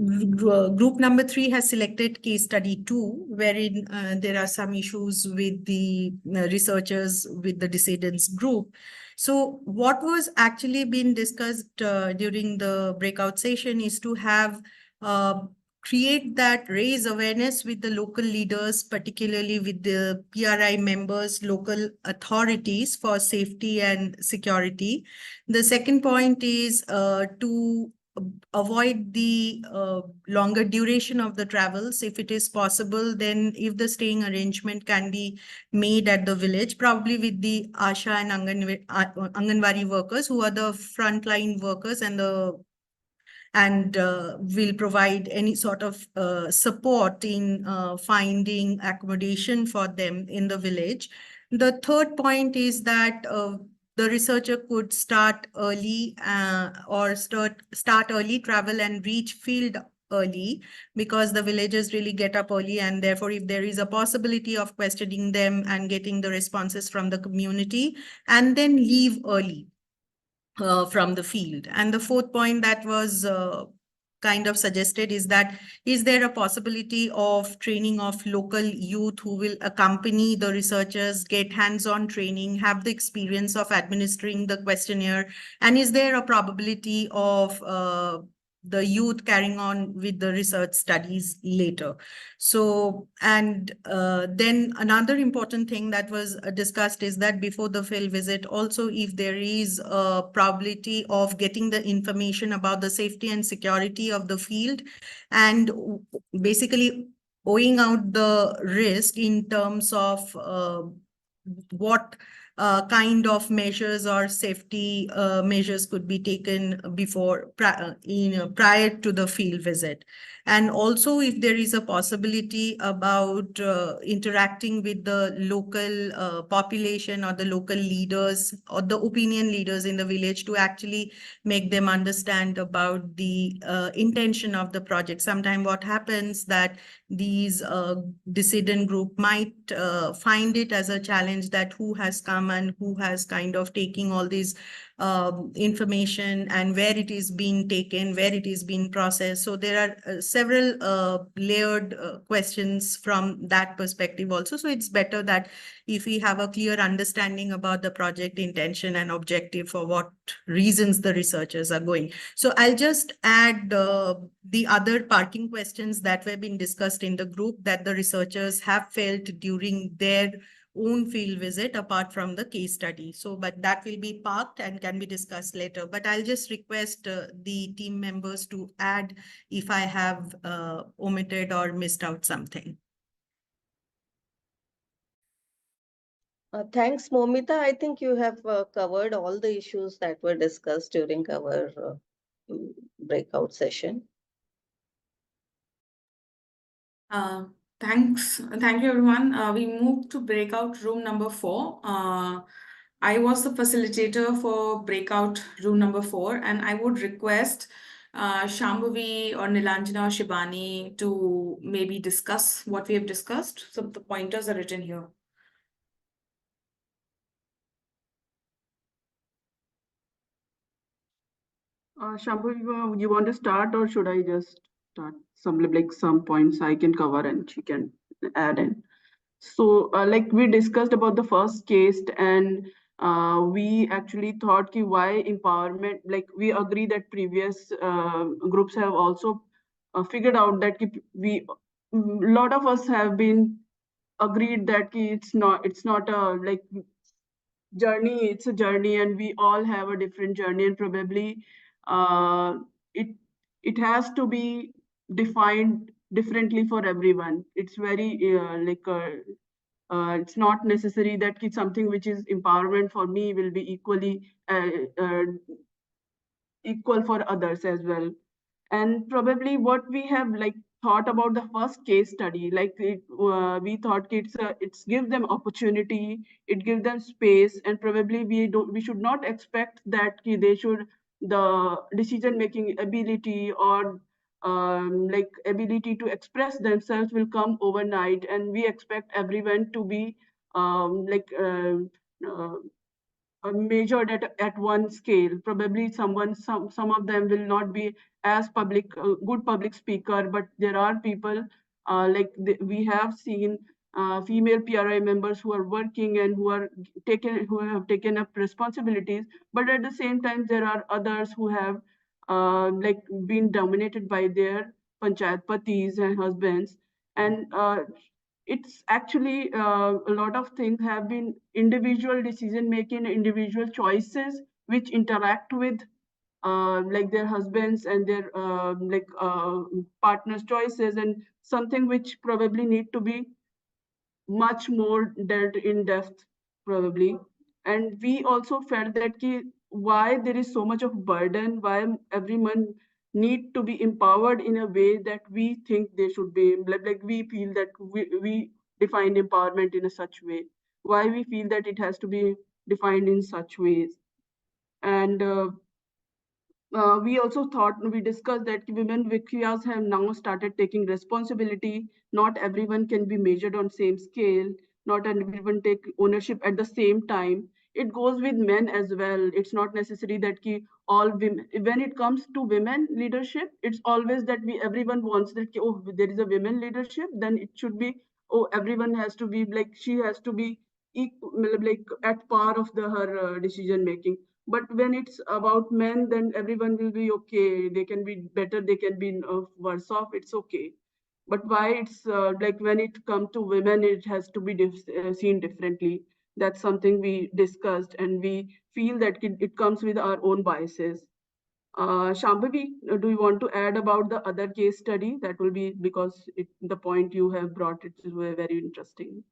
group number 3 has selected case study 2, wherein there are some issues with the researchers with the dissidents group. So what was actually being discussed during the breakout session is to have create that, raise awareness with the local leaders, particularly with the PRI members, local authorities for safety and security. The second point is to avoid the longer duration of the travels. If it is possible, then if the staying arrangement can be made at the village, probably with the Asha and Anganwadi workers who are the frontline workers and will provide any sort of support in finding accommodation for them in the village. The third point is that the researcher could start early or start early, travel and reach field early, because the villagers really get up early, and therefore if there is a possibility of questioning them and getting the responses from the community, and then leave early from the field. And the fourth point that was kind of suggested is that, is there a possibility of training of local youth who will accompany the researchers, get hands-on training, have the experience of administering the questionnaire, and is there a probability of the youth carrying on with the research studies later? So, and then another important thing that was discussed is that before the field visit, also if there is a probability of getting the information about the safety and security of the field, and basically owing out the risk in terms of what kind of measures or safety measures could be taken before prior to the field visit. And also if there is a possibility about interacting with the local population or the local leaders or the opinion leaders in the village to actually make them understand about the intention of the project. Sometimes what happens that these dissident group might find it as a challenge that who has come and who has kind of taking all these information and where it is being taken, where it is being processed. So there are several layered questions from that perspective also. So it's better that if we have a clear understanding about the project intention and objective for what reasons the researchers are going. So I'll just add the other parking questions that were being discussed in the group that the researchers have felt during their own field visit apart from the case study. So, but that will be parked and can be discussed later. But I'll just request the team members to add if I have omitted or missed out something. Thanks, Momita. I think you have covered all the issues that were discussed during our breakout session. Thanks. Thank you, everyone. We moved to breakout room number 4. I was the facilitator for breakout room number 4, and I would request Shambhavi or Nilanjana or Shibani to maybe discuss what we have discussed. So the pointers are written here. Shambhavi, you want to start or should I just start? Some points I can cover and she can add in. So like we discussed about the first case, and we actually thought ki why empowerment, like we agree that previous groups have also figured out that we, lot of us have been agreed that it's not a like journey, it's a journey and we all have a different journey, and probably it it has to be defined differently for everyone. It's very it's not necessary that something which is empowerment for me will be equal for others as well. And probably what we have like thought about the first case study, like we thought it's give them opportunity, it gives them space, and probably we should not expect that they should the decision making ability or like ability to express themselves will come overnight, and we expect everyone to be uh, measured at one scale. Probably some of them will not be as good public speaker, but there are people we have seen female PRI members who are working and who have taken up responsibilities. But at the same time, there are others who have been dominated by their panchayat patis and husbands, and it's actually a lot of things have been individual decision making, individual choices which interact with their husbands and their partners choices, and something which probably need to be much more dealt in depth probably. And we also felt that why there is so much of burden, why everyone need to be empowered in a way that we think they should be, like we feel that we define empowerment in a such way, why we feel that it has to be defined in such ways. And we also thought, we discussed that women victims have now started taking responsibility. Not everyone can be measured on same scale. Not everyone take ownership at the same time. It goes with men as well. It's not necessary that all women, when it comes to women leadership, it's always that everyone wants that, oh, there is a women leadership, then it should be, oh, everyone has to be like, she has to be like at par of her decision making. But when it's about men, then everyone will be okay. They can be better, they can be worse off, it's okay. But why it's when it comes to women, it has to be seen differently. That's something we discussed, and we feel that it comes with our own biases. Shambhavi, do you want to add about the other case study? That will be because the point you have brought it is very interesting.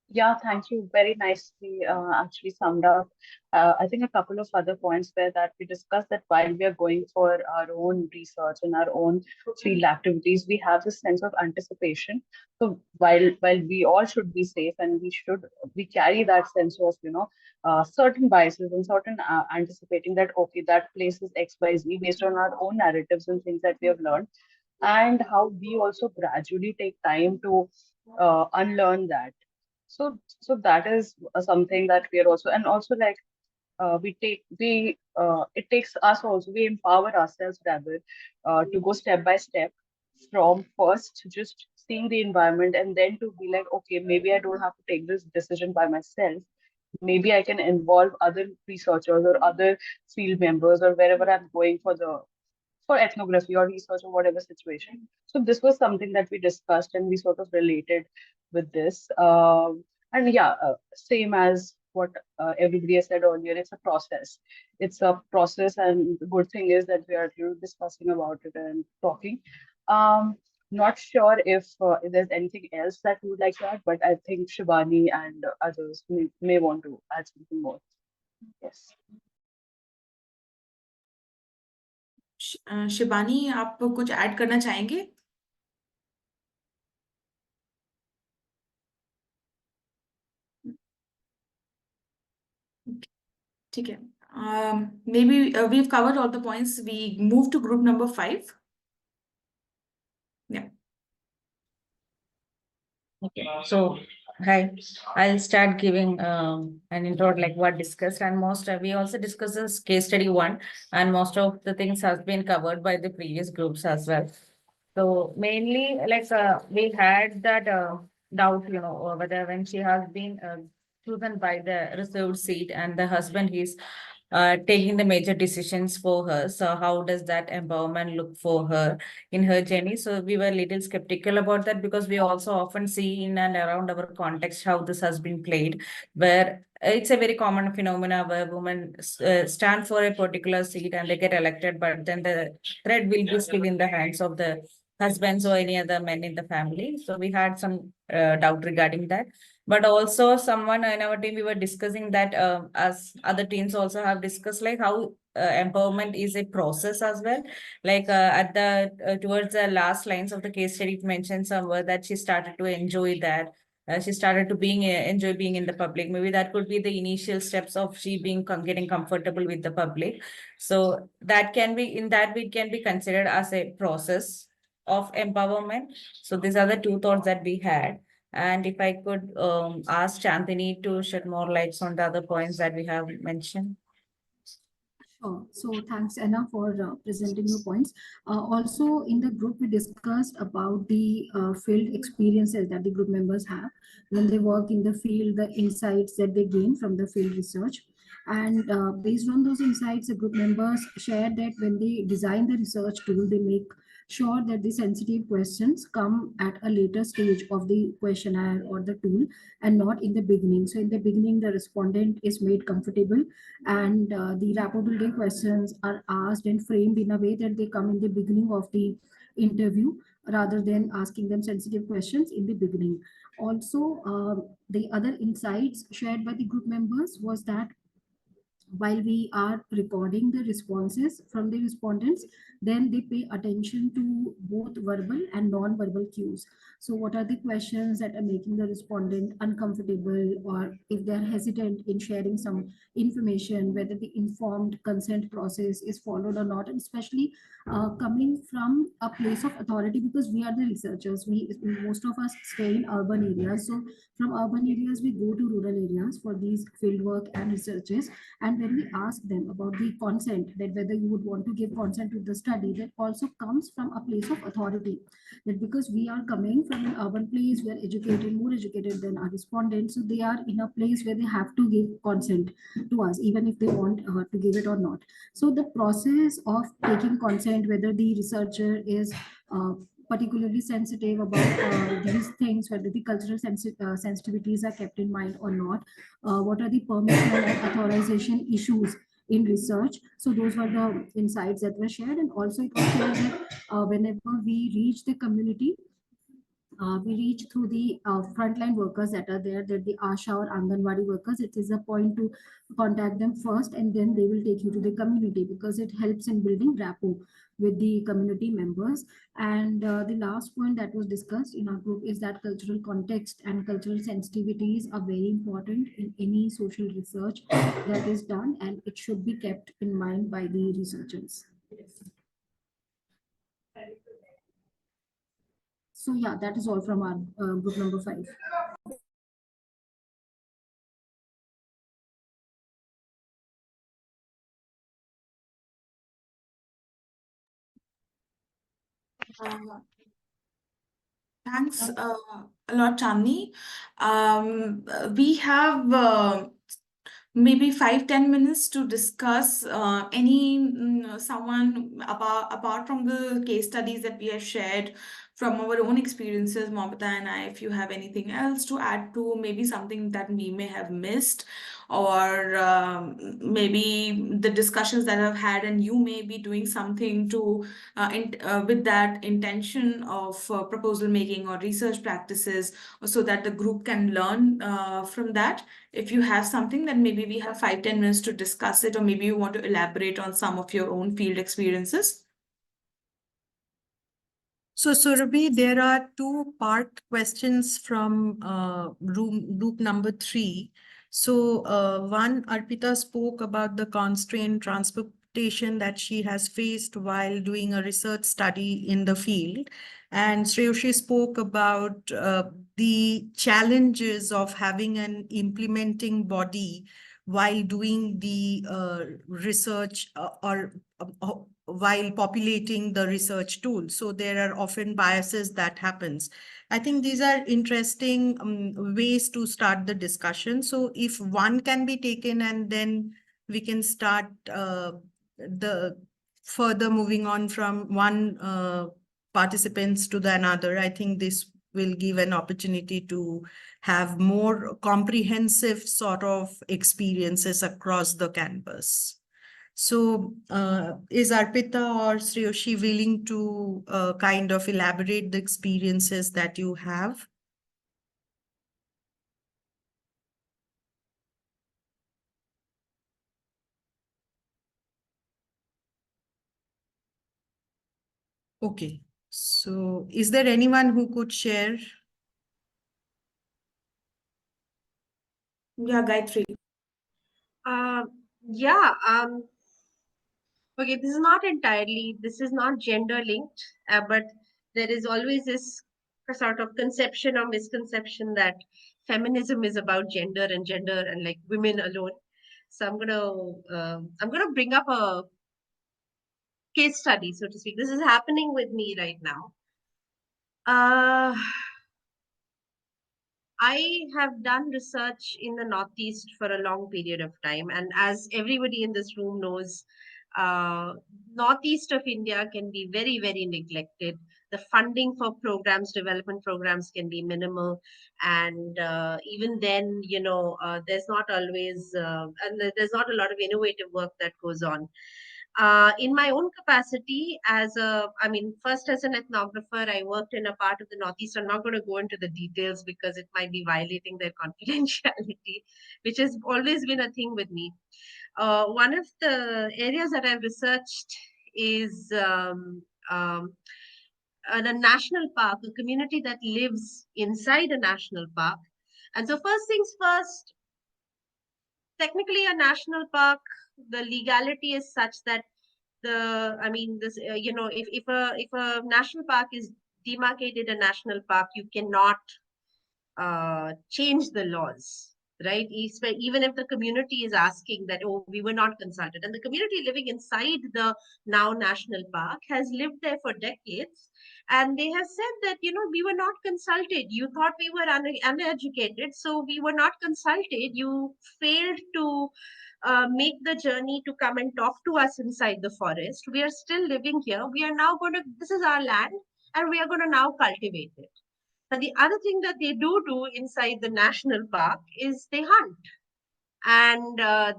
Yeah, thank you. Very nicely actually summed up. I think a couple of other points were that we discussed that while we are going for our own research and our own field activities, we have this sense of anticipation. So while we all should be safe, and we carry that sense of certain biases and certain anticipating that okay, that place is XYZ based on our own narratives and things that we have learned, and how we also gradually take time to unlearn that. So that is something that we are also, and also like it takes us also, we empower ourselves rather to go step by step from first just seeing the environment, and then to be like, okay, maybe I don't have to take this decision by myself. Maybe I can involve other researchers or other field members or wherever I'm going for ethnography or research or whatever situation. So this was something that we discussed, and we sort of related with this. And yeah, same as what everybody has said earlier, it's a process. It's a process, and the good thing is that we are discussing about it and talking. Not sure if there's anything else that you would like to add, but I think Shivani and others may want to add something more. Yes. Shibani, आप कुछ add करना चाहेंगे? ठीक है. Maybe we've covered all the points. We move to group number 5. Yeah. Okay, so hi, I'll start giving an intro like what discussed, and we also discussed this case study 1, and most of the things has been covered by the previous groups as well. So mainly we had that doubt, whether when she has been chosen by the reserved seat and the husband is taking the major decisions for her. So how does that empowerment look for her in her journey? So we were a little skeptical about that, because we also often see in and around our context how this has been played, where it's a very common phenomena where women stand for a particular seat and they get elected, but then the thread will be still in the hands of the husbands or any other men in the family. So we had some doubt regarding that. But also someone in our team, we were discussing that as other teams also have discussed, like how empowerment is a process as well. Like at the towards the last lines of the case study, it mentioned somewhere that she started to enjoy that. She started to enjoy being in the public. Maybe that could be the initial steps of she being getting comfortable with the public. So that can be, in that way, it can be considered as a process of empowerment. So these are the two thoughts that we had. And if I could ask Chandini to shed more lights on the other points that we have mentioned. Sure. So thanks, Anna, for presenting your points. Also, in the group, we discussed about the field experiences that the group members have when they work in the field, the insights that they gain from the field research. And based on those insights, the group members shared that when they design the research tool, they make sure that the sensitive questions come at a later stage of the questionnaire or the tool and not in the beginning. So in the beginning, the respondent is made comfortable and the rapport building questions are asked and framed in a way that they come in the beginning of the interview rather than asking them sensitive questions in the beginning. Also, the other insights shared by the group members was that while we are recording the responses from the respondents, then they pay attention to both verbal and non-verbal cues. So what are the questions that are making the respondent uncomfortable, or if they're hesitant in sharing some information, whether the informed consent process is followed or not, and especially coming from a place of authority, because we are the researchers. Most of us stay in urban areas. So from urban areas, we go to rural areas for these fieldwork and researches. And when we ask them about the consent, that whether you would want to give consent to the study, that also comes from a place of authority. That because we are coming from an urban place, we are educated, more educated than our respondents, so they are in a place where they have to give consent to us, even if they want to give it or not. So the process of taking consent, whether the researcher is particularly sensitive about these things, whether the cultural sensitivities are kept in mind or not, what are the permission and authorization issues in research. So those were the insights that were shared. And also it was shared that whenever we reach the community, we reach through the frontline workers that are there, that the ASHA or Anganwadi workers, it is a point to contact them first, and then they will take you to the community, because it helps in building rapport with the community members. And the last point that was discussed in our group is that cultural context and cultural sensitivities are very important in any social research that is done, and it should be kept in mind by the researchers. So yeah, that is all from our group number 5. Thanks a lot, Chandni. We have maybe 5-10 minutes to discuss someone apart from the case studies that we have shared from our own experiences, Mamata and I. If you have anything else to add to, maybe something that we may have missed, or maybe the discussions that I've had, and you may be doing something to with that intention of proposal making or research practices, so that the group can learn from that. If you have something, then maybe we have 5-10 minutes to discuss it, or maybe you want to elaborate on some of your own field experiences. So, Surabhi, there are 2-part questions from group number 3. So, one, Arpita spoke about the constraint transportation that she has faced while doing a research study in the field. And Shreyoshi spoke about the challenges of having an implementing body while doing the research or while populating the research tool. So there are often biases that happens. I think these are interesting ways to start the discussion. So if one can be taken, and then we can start the further moving on from one participants to the another. I think this will give an opportunity to have more comprehensive sort of experiences across the campus. So is Arpita or Sriyoshi willing to kind of elaborate the experiences that you have? Okay, so is there anyone who could share? Yeah, Gayatri. Yeah, okay, this is not gender linked, but there is always this sort of conception or misconception that feminism is about gender and like women alone. So I'm gonna bring up a case study, so to speak. This is happening with me right now. I have done research in the Northeast for a long period of time. And as everybody in this room knows, Northeast of India can be very, very neglected. The funding for programs, development programs can be minimal. And even then, there's not always, and there's not a lot of innovative work that goes on. In my own capacity first as an ethnographer, I worked in a part of the Northeast. I'm not going to go into the details because it might be violating their confidentiality, which has always been a thing with me. One of the areas that I've researched is a national park, a community that lives inside a national park. And so first things first, technically a national park, the legality is such that if a national park is demarcated a national park, you cannot change the laws, right? Even if the community is asking that, oh, we were not consulted, and the community living inside the now national park has lived there for decades, and they have said that, we were not consulted. You thought we were uneducated, so we were not consulted. You failed to make the journey to come and talk to us inside the forest. We are still living here. We are now this is our land, and we are going to now cultivate it. But the other thing that they do inside the national park is they hunt. And I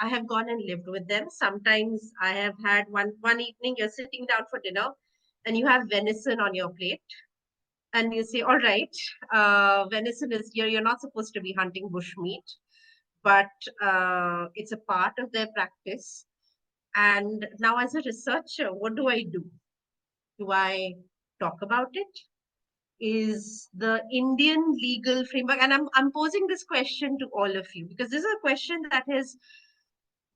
have gone and lived with them. Sometimes I have had one evening, you're sitting down for dinner and you have venison on your plate. And you say, all right, venison is, you're not supposed to be hunting bush meat, but it's a part of their practice. And now as a researcher, what do I do? Do I talk about it? Is the Indian legal framework, and I'm posing this question to all of you because this is a question that has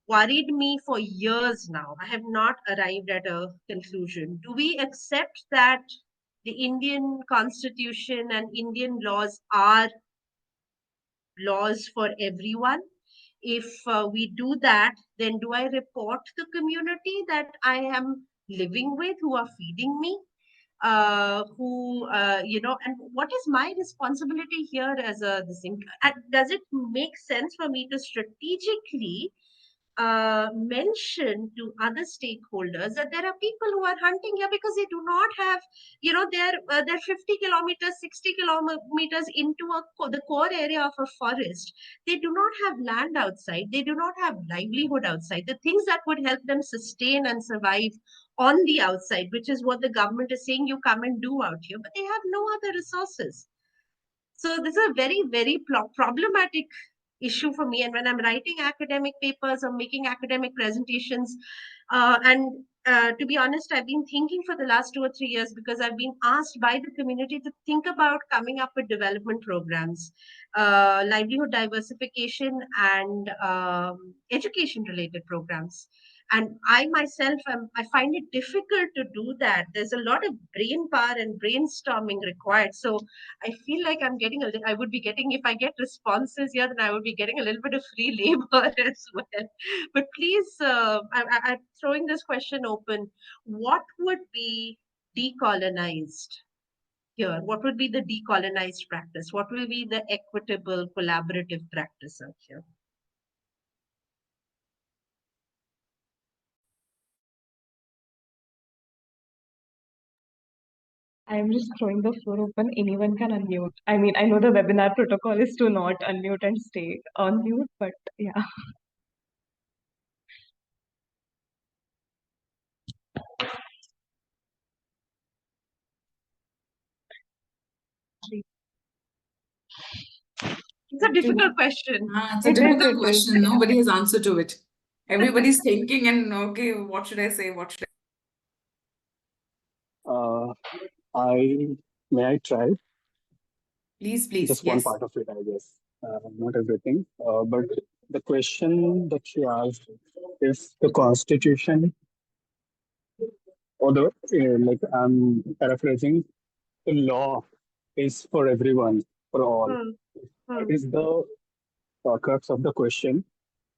worried me for years now. I have not arrived at a conclusion. Do we accept that the Indian constitution and Indian laws are laws for everyone? If we do that, then do I report the community that I am living with, who are feeding me? And what is my responsibility here as this thing? Does it make sense for me to strategically mention to other stakeholders that there are people who are hunting here because they do not have, they're 50 kilometers, 60 kilometers into the core area of a forest. They do not have land outside. They do not have livelihood outside. The things that would help them sustain and survive on the outside, which is what the government is saying you come and do out here, but they have no other resources. So this is a very, very problematic issue for me. And when I'm writing academic papers or making academic presentations, to be honest, I've been thinking for the last 2 or 3 years because I've been asked by the community to think about coming up with development programs, livelihood diversification and education related programs. And I myself, I find it difficult to do that. There's a lot of brain power and brainstorming required. So I feel like I would be getting, if I get responses here, then I would be getting a little bit of free labor as well. But please, I'm throwing this question open. What would be decolonized here? What would be the decolonized practice? What will be the equitable, collaborative practice out here? I'm just throwing the floor open. Anyone can unmute. I mean, I know the webinar protocol is to not unmute and stay on mute, but yeah. It's a difficult question. It's a difficult question. Nobody has answer to it. Everybody's thinking and okay, what should I say? What should Uh, I may I try Please, just one yes. part of it, I guess, not everything. But the question that you asked, if the Constitution, although like I'm paraphrasing, the law is for everyone, for all. That is the crux of the question.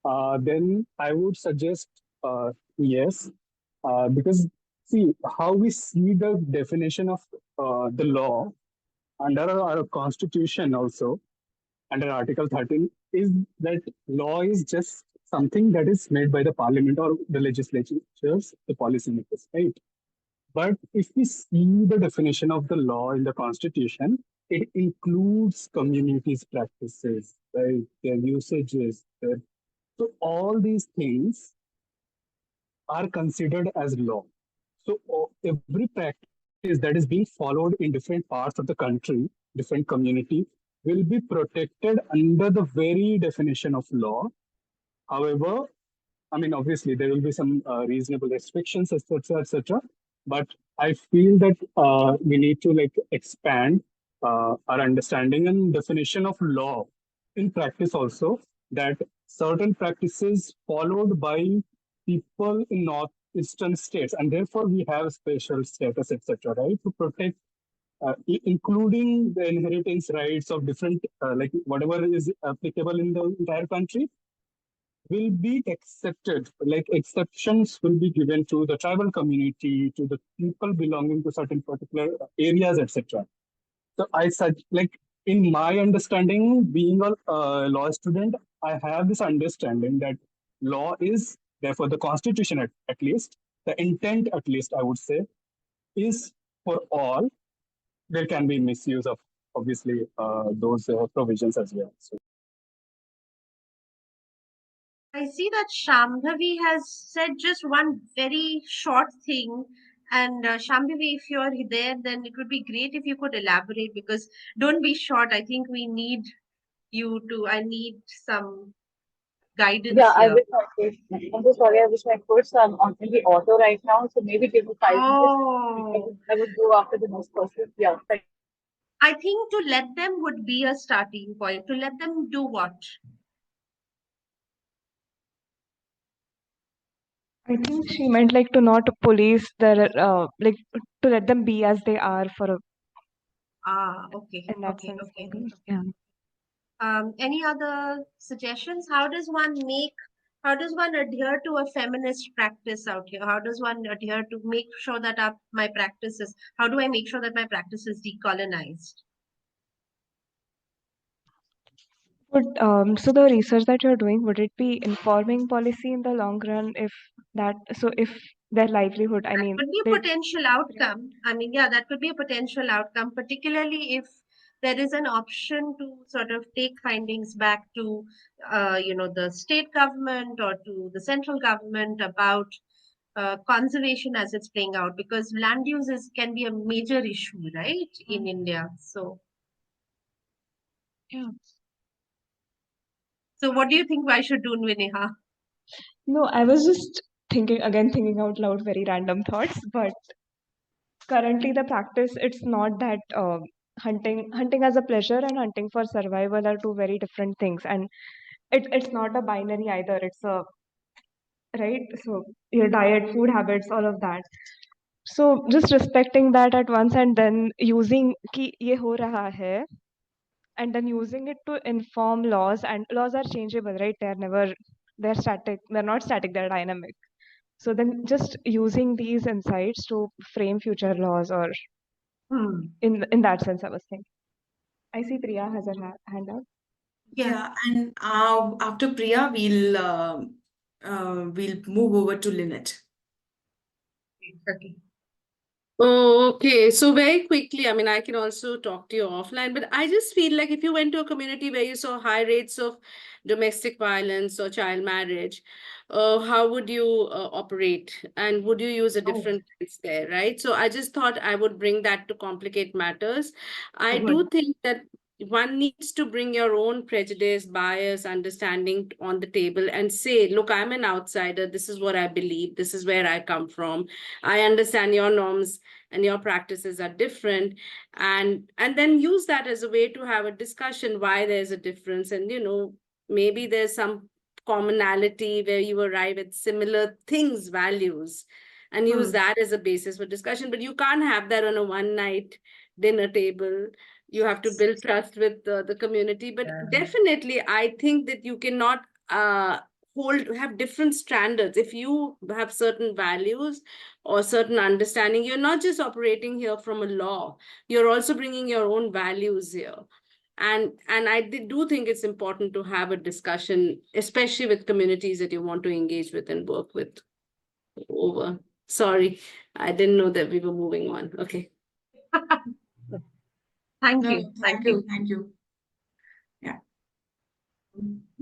Then I would suggest yes, because see how we see the definition of the law under our constitution also under Article 13 is that law is just something that is made by the parliament or the legislatures, the policymakers, right? But if we see the definition of the law in the constitution, it includes communities' practices, right? Their usages, so all these things are considered as law. So every practice that is being followed in different parts of the country, different community, will be protected under the very definition of law. However, I mean, obviously there will be some reasonable restrictions, etc., etc. But I feel that we need to like expand our understanding and definition of law in practice also. That certain practices followed by people in northeastern states, and therefore we have special status, etc. Right, to protect including the inheritance rights of different, like whatever is applicable in the entire country, will be accepted. Like exceptions will be given to the tribal community, to the people belonging to certain particular areas, etc. So I said, like in my understanding, being a law student, I have this understanding that law is therefore the constitution at least, the intent at least I would say, is for all. There can be misuse of obviously those provisions as well. So I see that Shambhavi has said just one very short thing. And Shambhavi, if you're there, then it would be great if you could elaborate because don't be short. I think we need you to, I need some guidance Yeah, I here. wish I could. I'm so sorry. I wish I could. So I'm on the auto right now. So maybe give me 5 minutes. I would go after the next person. Yeah. I think to let them would be a starting point. To let them do what? I think she meant like to not police their like to let them be as they are for a Okay. in that Okay. sense. Okay. Maybe. Yeah. Any other suggestions? How does one adhere to a feminist practice out here? How does one adhere to make sure that my practices, how do I make sure that my practice is decolonized? So the research that you're doing, would it be informing policy in the long run if that, so if their livelihood, I mean, Could be a potential outcome. I mean, yeah, that could be a potential outcome, particularly if there is an option to sort of take findings back to, the state government or to the central government about conservation as it's playing out, because land use can be a major issue, right, in India. So, yeah. So what do you think I should do, Vineha? No, I was just thinking out loud, very random thoughts, but currently the practice, it's not that hunting as a pleasure and hunting for survival are two very different things. And it's not a binary either. It's a, right? So your diet, food habits, all of that. So just respecting that at once and then using ki ye ho raha hai, and then using it to inform laws, and laws are changeable, right? They're static, they're not static, they're dynamic. So then just using these insights to frame future laws, or in that sense, I was thinking. I see Priya has her hand up. Yeah, and after Priya, we'll move over to Lynette. Okay. Oh, okay. So very quickly, I mean, I can also talk to you offline, but I just feel like if you went to a community where you saw high rates of domestic violence or child marriage, how would you operate? And would you use a different lens there, right? So I just thought I would bring that to complicate matters. I do think that one needs to bring your own prejudice, bias, understanding on the table and say, look, I'm an outsider. This is what I believe. This is where I come from. I understand your norms and your practices are different, and then use that as a way to have a discussion why there's a difference, and maybe there's some commonality where you arrive at similar things, values, and use that as a basis for discussion. But you can't have that on a one night dinner table. You have to build trust with the community. But definitely I think that you cannot have different standards. If you have certain values or certain understanding, you're not just operating here from a law, you're also bringing your own values here. And I do think it's important to have a discussion, especially with communities that you want to engage with and work with. Over. Sorry, I didn't know that we were moving on. Okay. Thank No, you. thank you. Thank you. Yeah.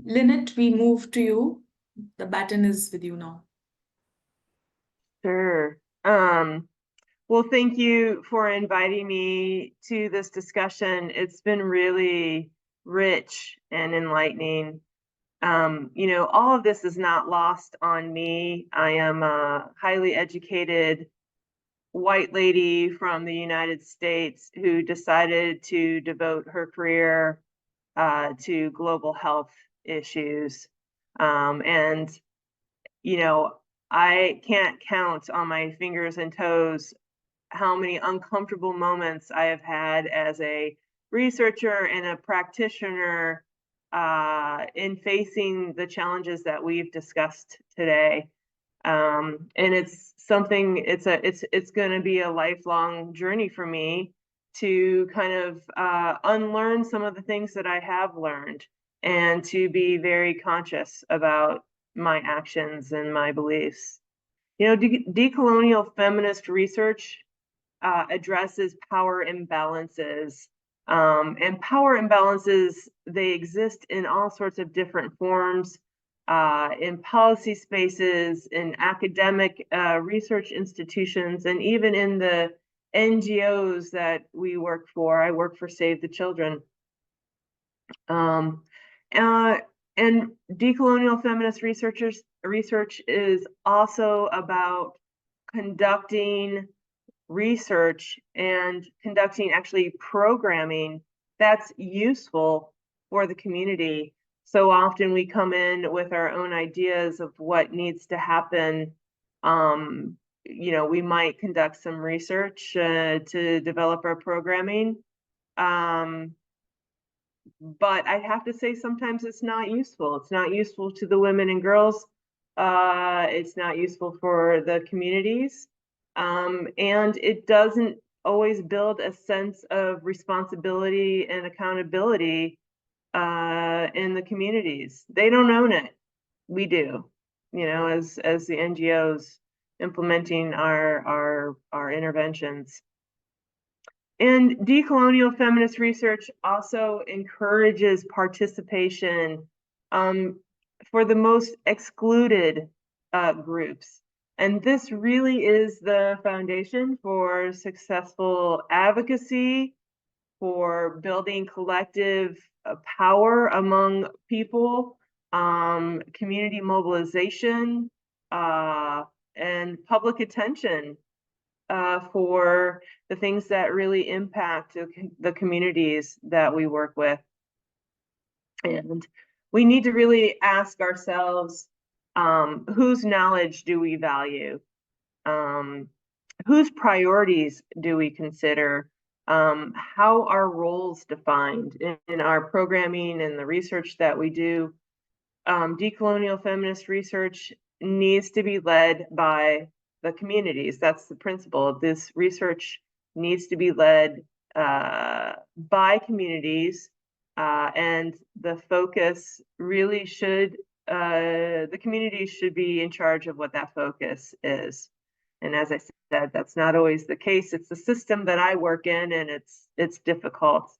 Lynette, we move to you. The baton is with you now. Sure. Well, thank you for inviting me to this discussion. It's been really rich and enlightening. All of this is not lost on me. I am a highly educated white lady from the United States who decided to devote her career to global health issues. And I can't count on my fingers and toes how many uncomfortable moments I have had as a researcher and a practitioner in facing the challenges that we've discussed today. And it's something, it's going to be a lifelong journey for me to kind of unlearn some of the things that I have learned and to be very conscious about my actions and my beliefs. Decolonial feminist research addresses power imbalances. And power imbalances, they exist in all sorts of different forms, in policy spaces, in academic research institutions, and even in the NGOs that we work for. I work for Save the Children. And decolonial feminist research is also about conducting research and conducting actually programming that's useful for the community. So often we come in with our own ideas of what needs to happen. We might conduct some research to develop our programming. But I have to say, sometimes it's not useful. It's not useful to the women and girls. It's not useful for the communities. And it doesn't always build a sense of responsibility and accountability in the communities. They don't own it. We do, as the NGOs implementing our interventions. And decolonial feminist research also encourages participation for the most excluded groups. And this really is the foundation for successful advocacy, for building collective power among people, community mobilization, and public attention for the things that really impact the communities that we work with. And we need to really ask ourselves, whose knowledge do we value? Whose priorities do we consider? How are roles defined in our programming and the research that we do? Decolonial feminist research needs to be led by the communities. That's the principle. This research needs to be led by communities, and the focus really should, the communities should be in charge of what that focus is. And as I said, that's not always the case. It's the system that I work in, and it's difficult.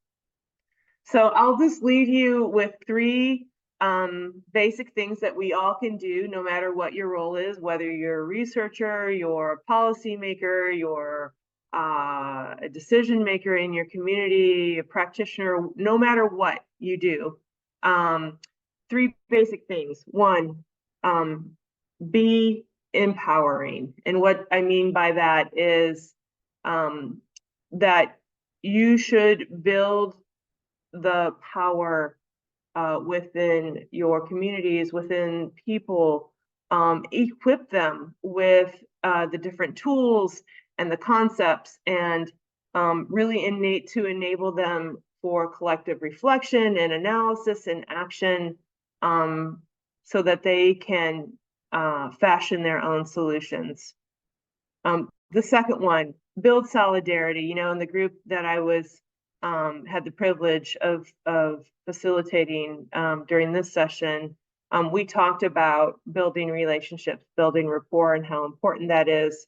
So I'll just leave you with three basic things that we all can do, no matter what your role is, whether you're a researcher, you're a policymaker, you're a decision maker in your community, a practitioner, no matter what you do. Three basic things. One, be empowering. And what I mean by that is that you should build the power within your communities, within people, equip them with the different tools and the concepts, and really enable them for collective reflection and analysis and action, so that they can fashion their own solutions. The second one, build solidarity. You know, in the group that I was had the privilege of facilitating during this session, we talked about building relationships, building rapport, and how important that is.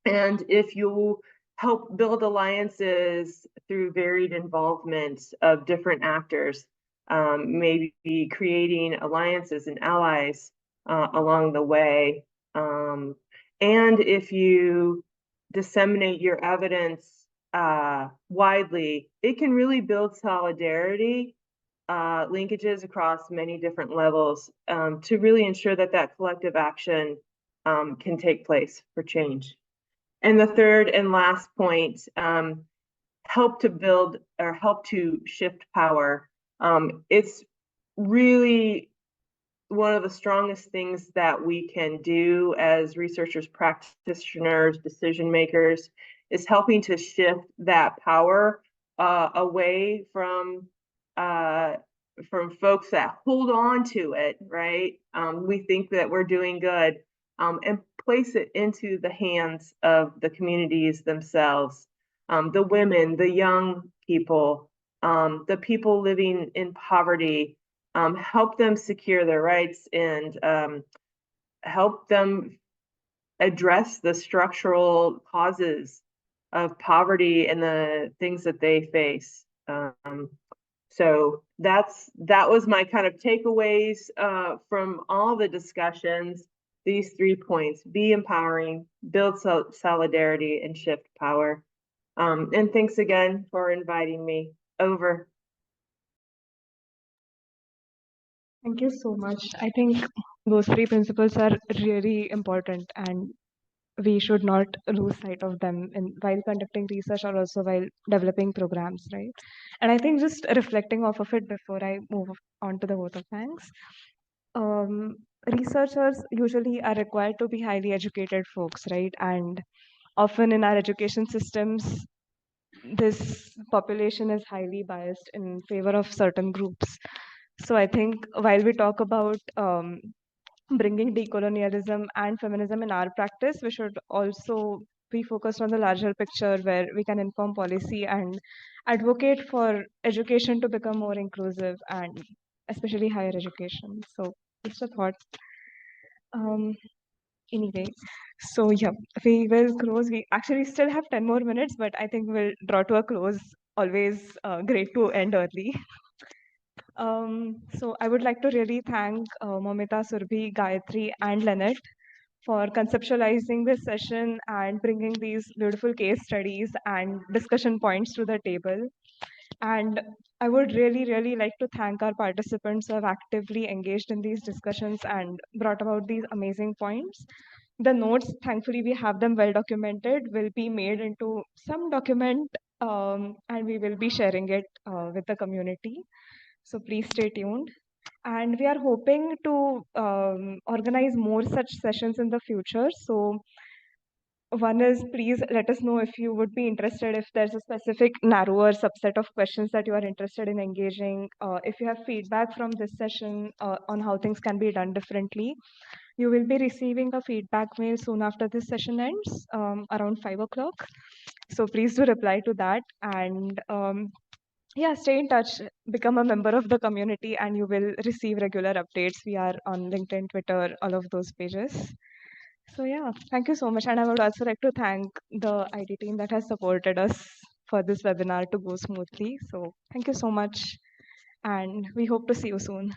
And if you help build alliances through varied involvement of different actors, maybe creating alliances and allies along the way. And if you disseminate your evidence widely, it can really build solidarity, linkages across many different levels, to really ensure that that collective action can take place for change. And the third and last point, help to build or help to shift power. It's really one of the strongest things that we can do as researchers, practitioners, decision makers, is helping to shift that power away from folks that hold on to it, right? We think that we're doing good, and place it into the hands of the communities themselves, the women, the young people, the people living in poverty. Help them secure their rights, and help them address the structural causes of poverty and the things that they face. So that was my kind of takeaways from all the discussions. These 3 points: be empowering, build solidarity, and shift power. And thanks again for inviting me. Over. Thank you so much. I think those three principles are really important, and we should not lose sight of them while conducting research or also while developing programs, right? And I think just reflecting off of it before I move on to the vote of thanks, researchers usually are required to be highly educated folks, right? And often in our education systems, this population is highly biased in favor of certain groups. So I think while we talk about bringing decolonialism and feminism in our practice, we should also be focused on the larger picture where we can inform policy and advocate for education to become more inclusive, and especially higher education. So just a thought. Anyway, so yeah, we will close. We actually still have 10 more minutes, but I think we'll draw to a close. Always great to end early. So I would like to really thank Momita, Surbhi, Gayatri, and Lynette for conceptualizing this session and bringing these beautiful case studies and discussion points to the table. And I would really, really like to thank our participants who have actively engaged in these discussions and brought about these amazing points. The notes, thankfully, we have them well documented, will be made into some document, and we will be sharing it with the community. So please stay tuned. And we are hoping to organize more such sessions in the future. So one is, please let us know if you would be interested, if there's a specific narrower subset of questions that you are interested in engaging. If you have feedback from this session on how things can be done differently, you will be receiving a feedback mail soon after this session ends, around 5 o'clock. So please do reply to that. And yeah, stay in touch, become a member of the community, and you will receive regular updates. We are on LinkedIn, Twitter, all of those pages. So yeah, thank you so much. And I would also like to thank the IT team that has supported us for this webinar to go smoothly. So thank you so much. And we hope to see you soon.